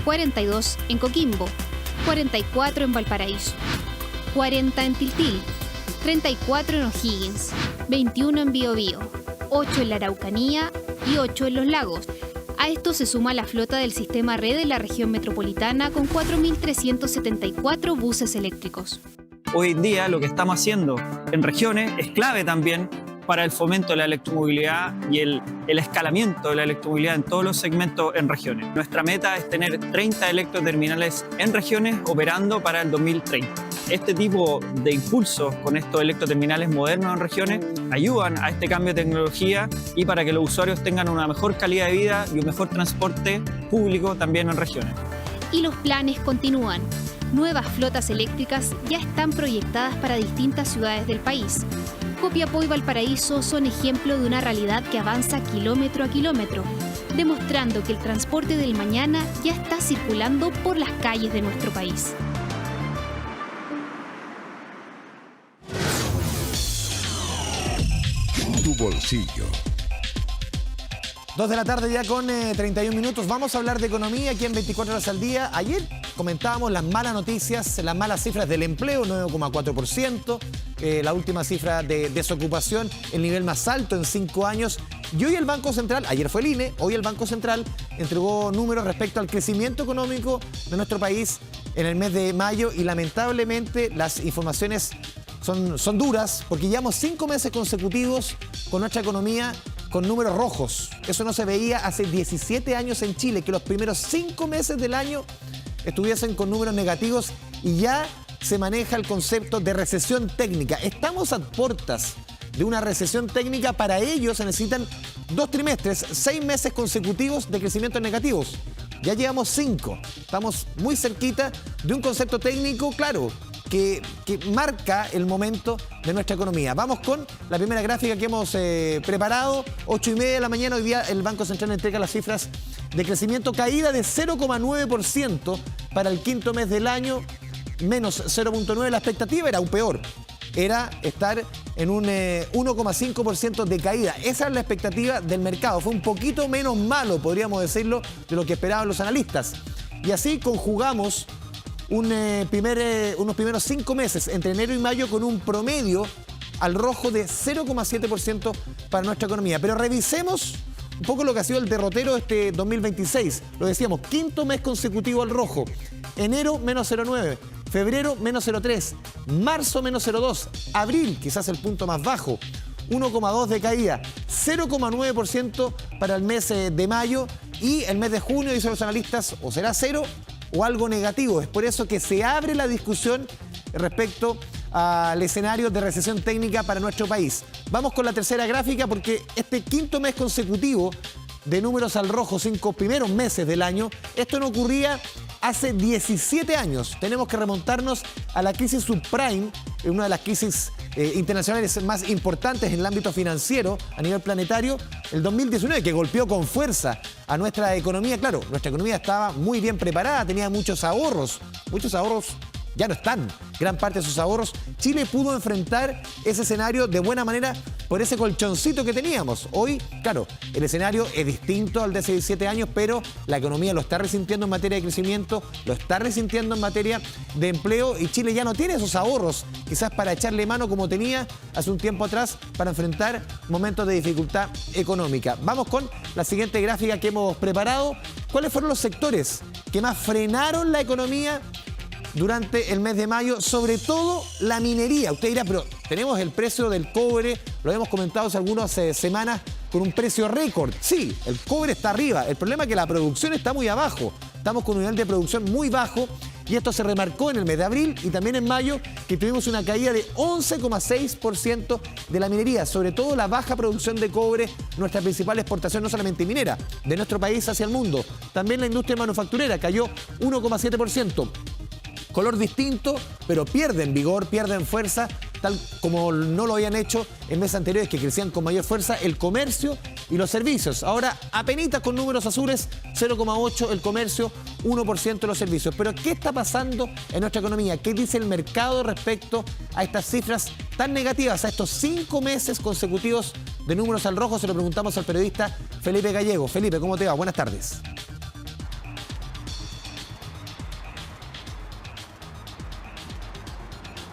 42 en Coquimbo, 44 en Valparaíso, 40 en Tiltil, 34 en O'Higgins, 21 en Biobío, 8 en la Araucanía y 8 en Los Lagos. A esto se suma la flota del sistema red de la región metropolitana con 4.374 buses eléctricos. Hoy en día lo que estamos haciendo en regiones es clave también para el fomento de la electromovilidad y el escalamiento de la electromovilidad en todos los segmentos en regiones. Nuestra meta es tener 30 electroterminales en regiones operando para el 2030. Este tipo de impulsos con estos electroterminales modernos en regiones ayudan a este cambio de tecnología y para que los usuarios tengan una mejor calidad de vida y un mejor transporte público también en regiones. Y los planes continúan. Nuevas flotas eléctricas ya están proyectadas para distintas ciudades del país. Copiapó y Valparaíso son ejemplo de una realidad que avanza kilómetro a kilómetro, demostrando que el transporte del mañana ya está circulando por las calles de nuestro país. Tu bolsillo. 2 de la tarde ya con 31 minutos. Vamos a hablar de economía aquí en 24 horas al día. Ayer comentábamos las malas noticias, las malas cifras del empleo, 9,4%. La última cifra de desocupación, el nivel más alto en 5 años. Y hoy el Banco Central, ayer fue el INE, hoy el Banco Central entregó números respecto al crecimiento económico de nuestro país en el mes de mayo y lamentablemente las informaciones son duras porque llevamos 5 meses consecutivos con nuestra economía con números rojos. Eso no se veía hace 17 años en Chile, que los primeros 5 meses del año estuviesen con números negativos y ya se maneja el concepto de recesión técnica. Estamos a puertas de una recesión técnica. Para ello se necesitan 2 trimestres, 6 meses consecutivos de crecimientos negativos. Ya llevamos 5. Estamos muy cerquita de un concepto técnico, claro, que marca el momento de nuestra economía. Vamos con la primera gráfica que hemos preparado. 8:30 de la mañana, hoy día el Banco Central entrega las cifras de crecimiento, caída de 0,9% para el quinto mes del año, menos 0,9%. La expectativa era aún peor, era estar en un 1,5% de caída. Esa es la expectativa del mercado. Fue un poquito menos malo, podríamos decirlo, de lo que esperaban los analistas. Y así conjugamos unos primeros 5 meses, entre enero y mayo, con un promedio al rojo de 0,7% para nuestra economía. Pero revisemos un poco lo que ha sido el derrotero este 2026. Lo decíamos, quinto mes consecutivo al rojo. Enero, menos 0,9%. Febrero, menos 0,3%. Marzo, menos 0,2%. Abril, quizás el punto más bajo, 1,2% de caída. 0,9% para el mes de mayo. Y el mes de junio, dicen los analistas, o será 0 o algo negativo. Es por eso que se abre la discusión respecto al escenario de recesión técnica para nuestro país. Vamos con la tercera gráfica porque este quinto mes consecutivo de números al rojo, 5 primeros meses del año, esto no ocurría hace 17 años. Tenemos que remontarnos a la crisis subprime, una de las crisis internacionales más importantes en el ámbito financiero a nivel planetario, el 2019, que golpeó con fuerza a nuestra economía. Claro, nuestra economía estaba muy bien preparada, tenía muchos ahorros ya no están gran parte de sus ahorros. Chile pudo enfrentar ese escenario de buena manera por ese colchoncito que teníamos. Hoy, claro, el escenario es distinto al de hace 17 años, pero la economía lo está resintiendo en materia de crecimiento, lo está resintiendo en materia de empleo y Chile ya no tiene esos ahorros, quizás para echarle mano como tenía hace un tiempo atrás para enfrentar momentos de dificultad económica. Vamos con la siguiente gráfica que hemos preparado. ¿Cuáles fueron los sectores que más frenaron la economía durante el mes de mayo? Sobre todo la minería. Usted dirá, pero tenemos el precio del cobre, lo hemos comentado hace algunas semanas, con un precio récord. Sí, el cobre está arriba. El problema es que la producción está muy abajo. Estamos con un nivel de producción muy bajo y esto se remarcó en el mes de abril y también en mayo, que tuvimos una caída de 11,6% de la minería, sobre todo la baja producción de cobre, nuestra principal exportación no solamente minera, de nuestro país hacia el mundo. También la industria manufacturera cayó 1,7%. Color distinto, pero pierden vigor, pierden fuerza, tal como no lo habían hecho en meses anteriores, que crecían con mayor fuerza el comercio y los servicios. Ahora, apenitas con números azules, 0,8% el comercio, 1% los servicios. Pero, ¿qué está pasando en nuestra economía? ¿Qué dice el mercado respecto a estas cifras tan negativas, a estos 5 meses consecutivos de números al rojo? Se lo preguntamos al periodista Felipe Gallego. Felipe, ¿cómo te va? Buenas tardes.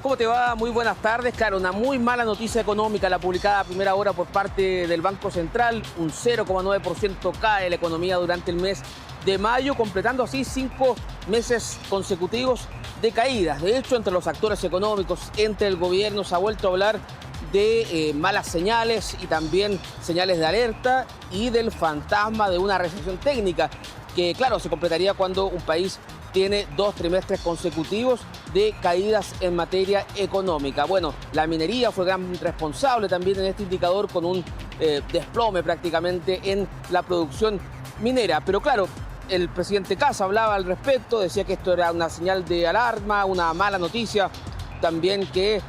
¿Cómo te va? Muy buenas tardes. Claro, una muy mala noticia económica la publicada a primera hora por parte del Banco Central. Un 0,9% cae la economía durante el mes de mayo, completando así 5 meses consecutivos de caídas. De hecho, entre los actores económicos, entre el gobierno, se ha vuelto a hablar de malas señales y también señales de alerta y del fantasma de una recesión técnica que, claro, se completaría cuando un país tiene 2 trimestres consecutivos de caídas en materia económica. Bueno, la minería fue gran responsable también en este indicador con un desplome prácticamente en la producción minera. Pero claro, el presidente Kast hablaba al respecto, decía que esto era una señal de alarma, una mala noticia también que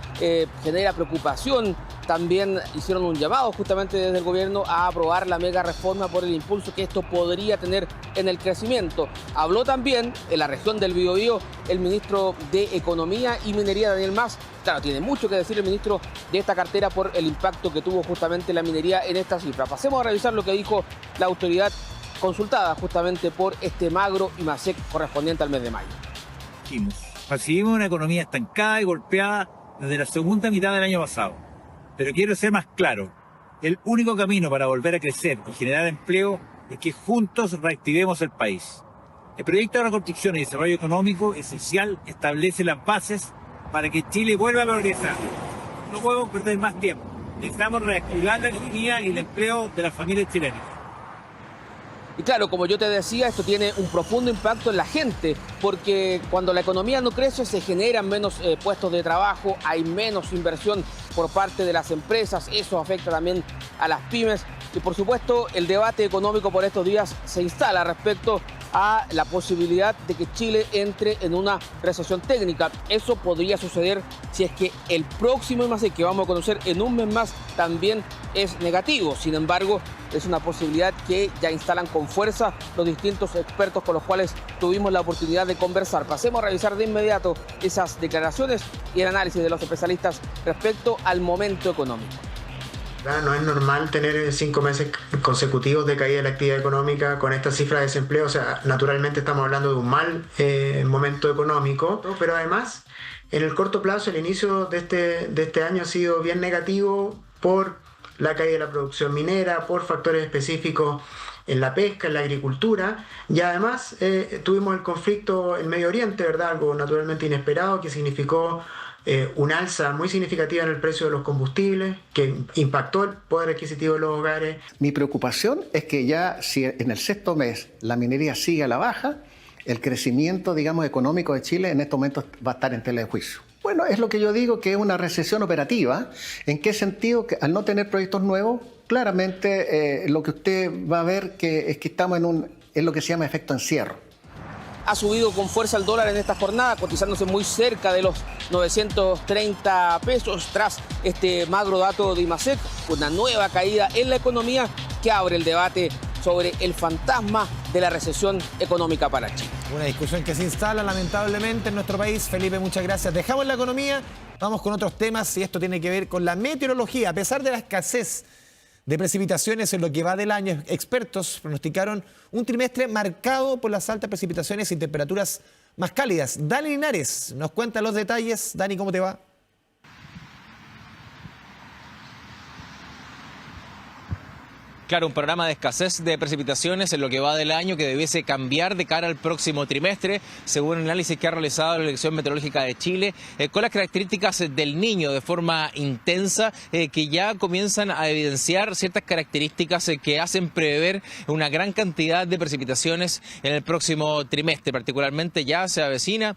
genera preocupación. También hicieron un llamado justamente desde el gobierno a aprobar la mega reforma por el impulso que esto podría tener en el crecimiento. Habló también en la región del Biobío el ministro de Economía y Minería, Daniel Mas. Claro, tiene mucho que decir el ministro de esta cartera por el impacto que tuvo justamente la minería en esta cifra. Pasemos a revisar lo que dijo la autoridad consultada justamente por este Magro y Masek correspondiente al mes de mayo. Percibimos una economía estancada y golpeada desde la segunda mitad del año pasado. Pero quiero ser más claro, el único camino para volver a crecer y generar empleo es que juntos reactivemos el país. El proyecto de reconstrucción y desarrollo económico esencial establece las bases para que Chile vuelva a progresar. No podemos perder más tiempo. Necesitamos reactivar la economía y el empleo de las familias chilenas. Y claro, como yo te decía, esto tiene un profundo impacto en la gente, porque cuando la economía no crece se generan menos puestos de trabajo, hay menos inversión por parte de las empresas, eso afecta también a las pymes y por supuesto el debate económico por estos días se instala respecto a la posibilidad de que Chile entre en una recesión técnica. Eso podría suceder si es que el próximo IMASEC que vamos a conocer en un mes más también es negativo. Sin embargo, es una posibilidad que ya instalan con fuerza los distintos expertos con los cuales tuvimos la oportunidad de conversar. Pasemos a revisar de inmediato esas declaraciones y el análisis de los especialistas respecto al momento económico. No es normal tener 5 meses consecutivos de caída de la actividad económica con esta cifra de desempleo. O sea, naturalmente estamos hablando de un mal momento económico, pero además, en el corto plazo, el inicio de este año ha sido bien negativo por la caída de la producción minera, por factores específicos en la pesca, en la agricultura, y además tuvimos el conflicto en Medio Oriente, ¿verdad? Algo naturalmente inesperado que significó un alza muy significativa en el precio de los combustibles, que impactó el poder adquisitivo de los hogares. Mi preocupación es que ya si en el 6º mes la minería sigue a la baja, el crecimiento, digamos, económico de Chile en estos momentos va a estar en tela de juicio. Bueno, es lo que yo digo que es una recesión operativa. ¿En qué sentido? Que al no tener proyectos nuevos, claramente lo que usted va a ver es que estamos en lo que se llama efecto encierro. Ha subido con fuerza el dólar en esta jornada, cotizándose muy cerca de los 930 pesos tras este magro dato de IMASEC, una nueva caída en la economía que abre el debate sobre el fantasma de la recesión económica para Chile. Una discusión que se instala lamentablemente en nuestro país. Felipe, muchas gracias. Dejamos la economía, vamos con otros temas y esto tiene que ver con la meteorología. A pesar de la escasez de precipitaciones en lo que va del año, expertos pronosticaron un trimestre marcado por las altas precipitaciones y temperaturas más cálidas. Dani Linares nos cuenta los detalles. Dani, ¿cómo te va? Claro, un programa de escasez de precipitaciones en lo que va del año que debiese cambiar de cara al próximo trimestre, según el análisis que ha realizado la Dirección Meteorológica de Chile, con las características del Niño de forma intensa, que ya comienzan a evidenciar ciertas características que hacen prever una gran cantidad de precipitaciones en el próximo trimestre. Particularmente ya se avecina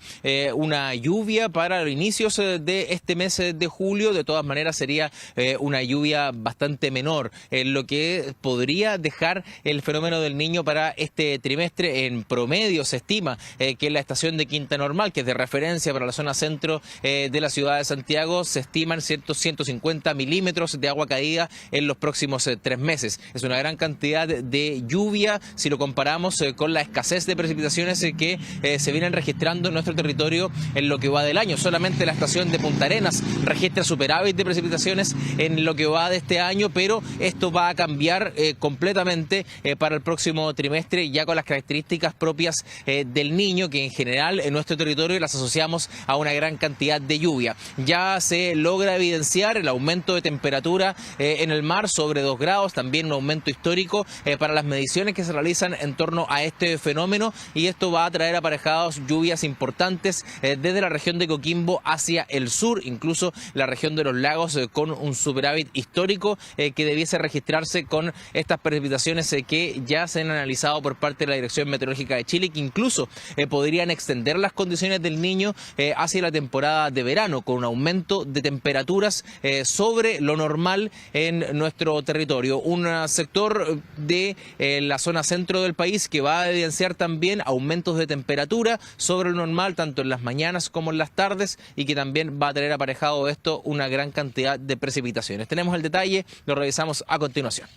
una lluvia para los inicios de este mes de julio. De todas maneras sería una lluvia bastante menor, lo que podría dejar el fenómeno del Niño para este trimestre. En promedio se estima que en la estación de Quinta Normal, que es de referencia para la zona centro de la ciudad de Santiago, se estiman 150 milímetros de agua caída en los próximos 3 meses. Es una gran cantidad de lluvia si lo comparamos con la escasez de precipitaciones que se vienen registrando en nuestro territorio en lo que va del año. Solamente la estación de Punta Arenas registra superávit de precipitaciones en lo que va de este año, pero esto va a cambiar completamente para el próximo trimestre, ya con las características propias del Niño, que en general en nuestro territorio las asociamos a una gran cantidad de lluvia. Ya se logra evidenciar el aumento de temperatura en el mar sobre 2 grados, también un aumento histórico para las mediciones que se realizan en torno a este fenómeno, y esto va a traer aparejados lluvias importantes desde la región de Coquimbo hacia el sur, incluso la región de los lagos, con un superávit histórico que debiese registrarse con estas precipitaciones que ya se han analizado por parte de la Dirección Meteorológica de Chile, que incluso podrían extender las condiciones del Niño hacia la temporada de verano, con un aumento de temperaturas sobre lo normal en nuestro territorio. Un sector de la zona centro del país que va a evidenciar también aumentos de temperatura sobre lo normal, tanto en las mañanas como en las tardes, y que también va a tener aparejado esto una gran cantidad de precipitaciones. Tenemos el detalle, lo revisamos a continuación.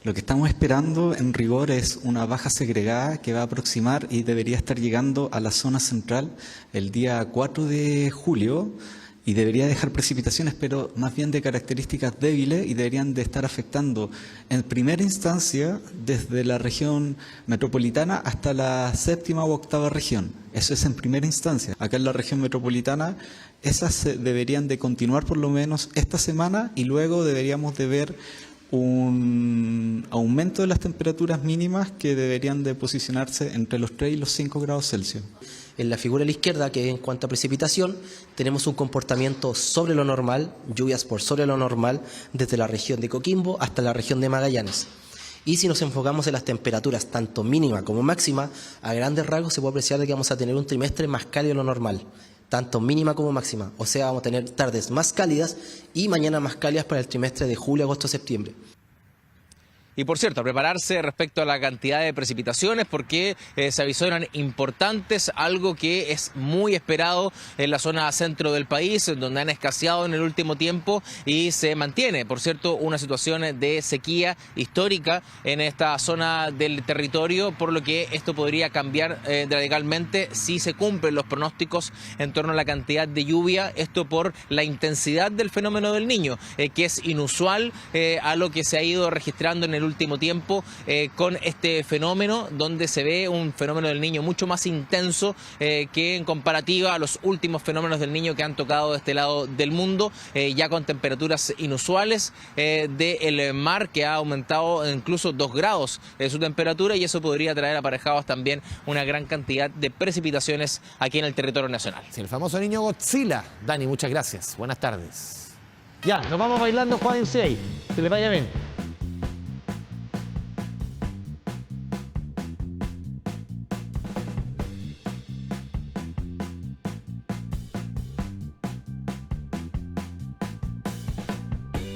Lo que estamos esperando en rigor es una baja segregada que va a aproximar y debería estar llegando a la zona central el día 4 de julio y debería dejar precipitaciones, pero más bien de características débiles, y deberían de estar afectando en primera instancia desde la región metropolitana hasta la 7ª u 8ª región. Eso es en primera instancia. Acá en la región metropolitana esas deberían de continuar por lo menos esta semana, y luego deberíamos de ver un aumento de las temperaturas mínimas que deberían de posicionarse entre los 3 y los 5 grados Celsius. En la figura de la izquierda, que en cuanto a precipitación, tenemos un comportamiento sobre lo normal, lluvias por sobre lo normal, desde la región de Coquimbo hasta la región de Magallanes. Y si nos enfocamos en las temperaturas, tanto mínima como máxima, a grandes rasgos se puede apreciar de que vamos a tener un trimestre más cálido de lo normal, tanto mínima como máxima. O sea, vamos a tener tardes más cálidas y mañanas más cálidas para el trimestre de julio, agosto, septiembre. Y por cierto, a prepararse respecto a la cantidad de precipitaciones, porque se avisoran importantes, algo que es muy esperado en la zona centro del país, donde han escaseado en el último tiempo y se mantiene, por cierto, una situación de sequía histórica en esta zona del territorio, por lo que esto podría cambiar radicalmente si se cumplen los pronósticos en torno a la cantidad de lluvia, esto por la intensidad del fenómeno del Niño, que es inusual a lo que se ha ido registrando en el último tiempo con este fenómeno, donde se ve un fenómeno del Niño mucho más intenso que en comparativa a los últimos fenómenos del Niño que han tocado de este lado del mundo, ya con temperaturas inusuales del mar, que ha aumentado incluso 2 grados su temperatura, y eso podría traer aparejados también una gran cantidad de precipitaciones aquí en el territorio nacional. Sí, el famoso niño Godzilla. Dani, muchas gracias. Buenas tardes. Ya, nos vamos bailando, Juan ahí. Que le vaya bien.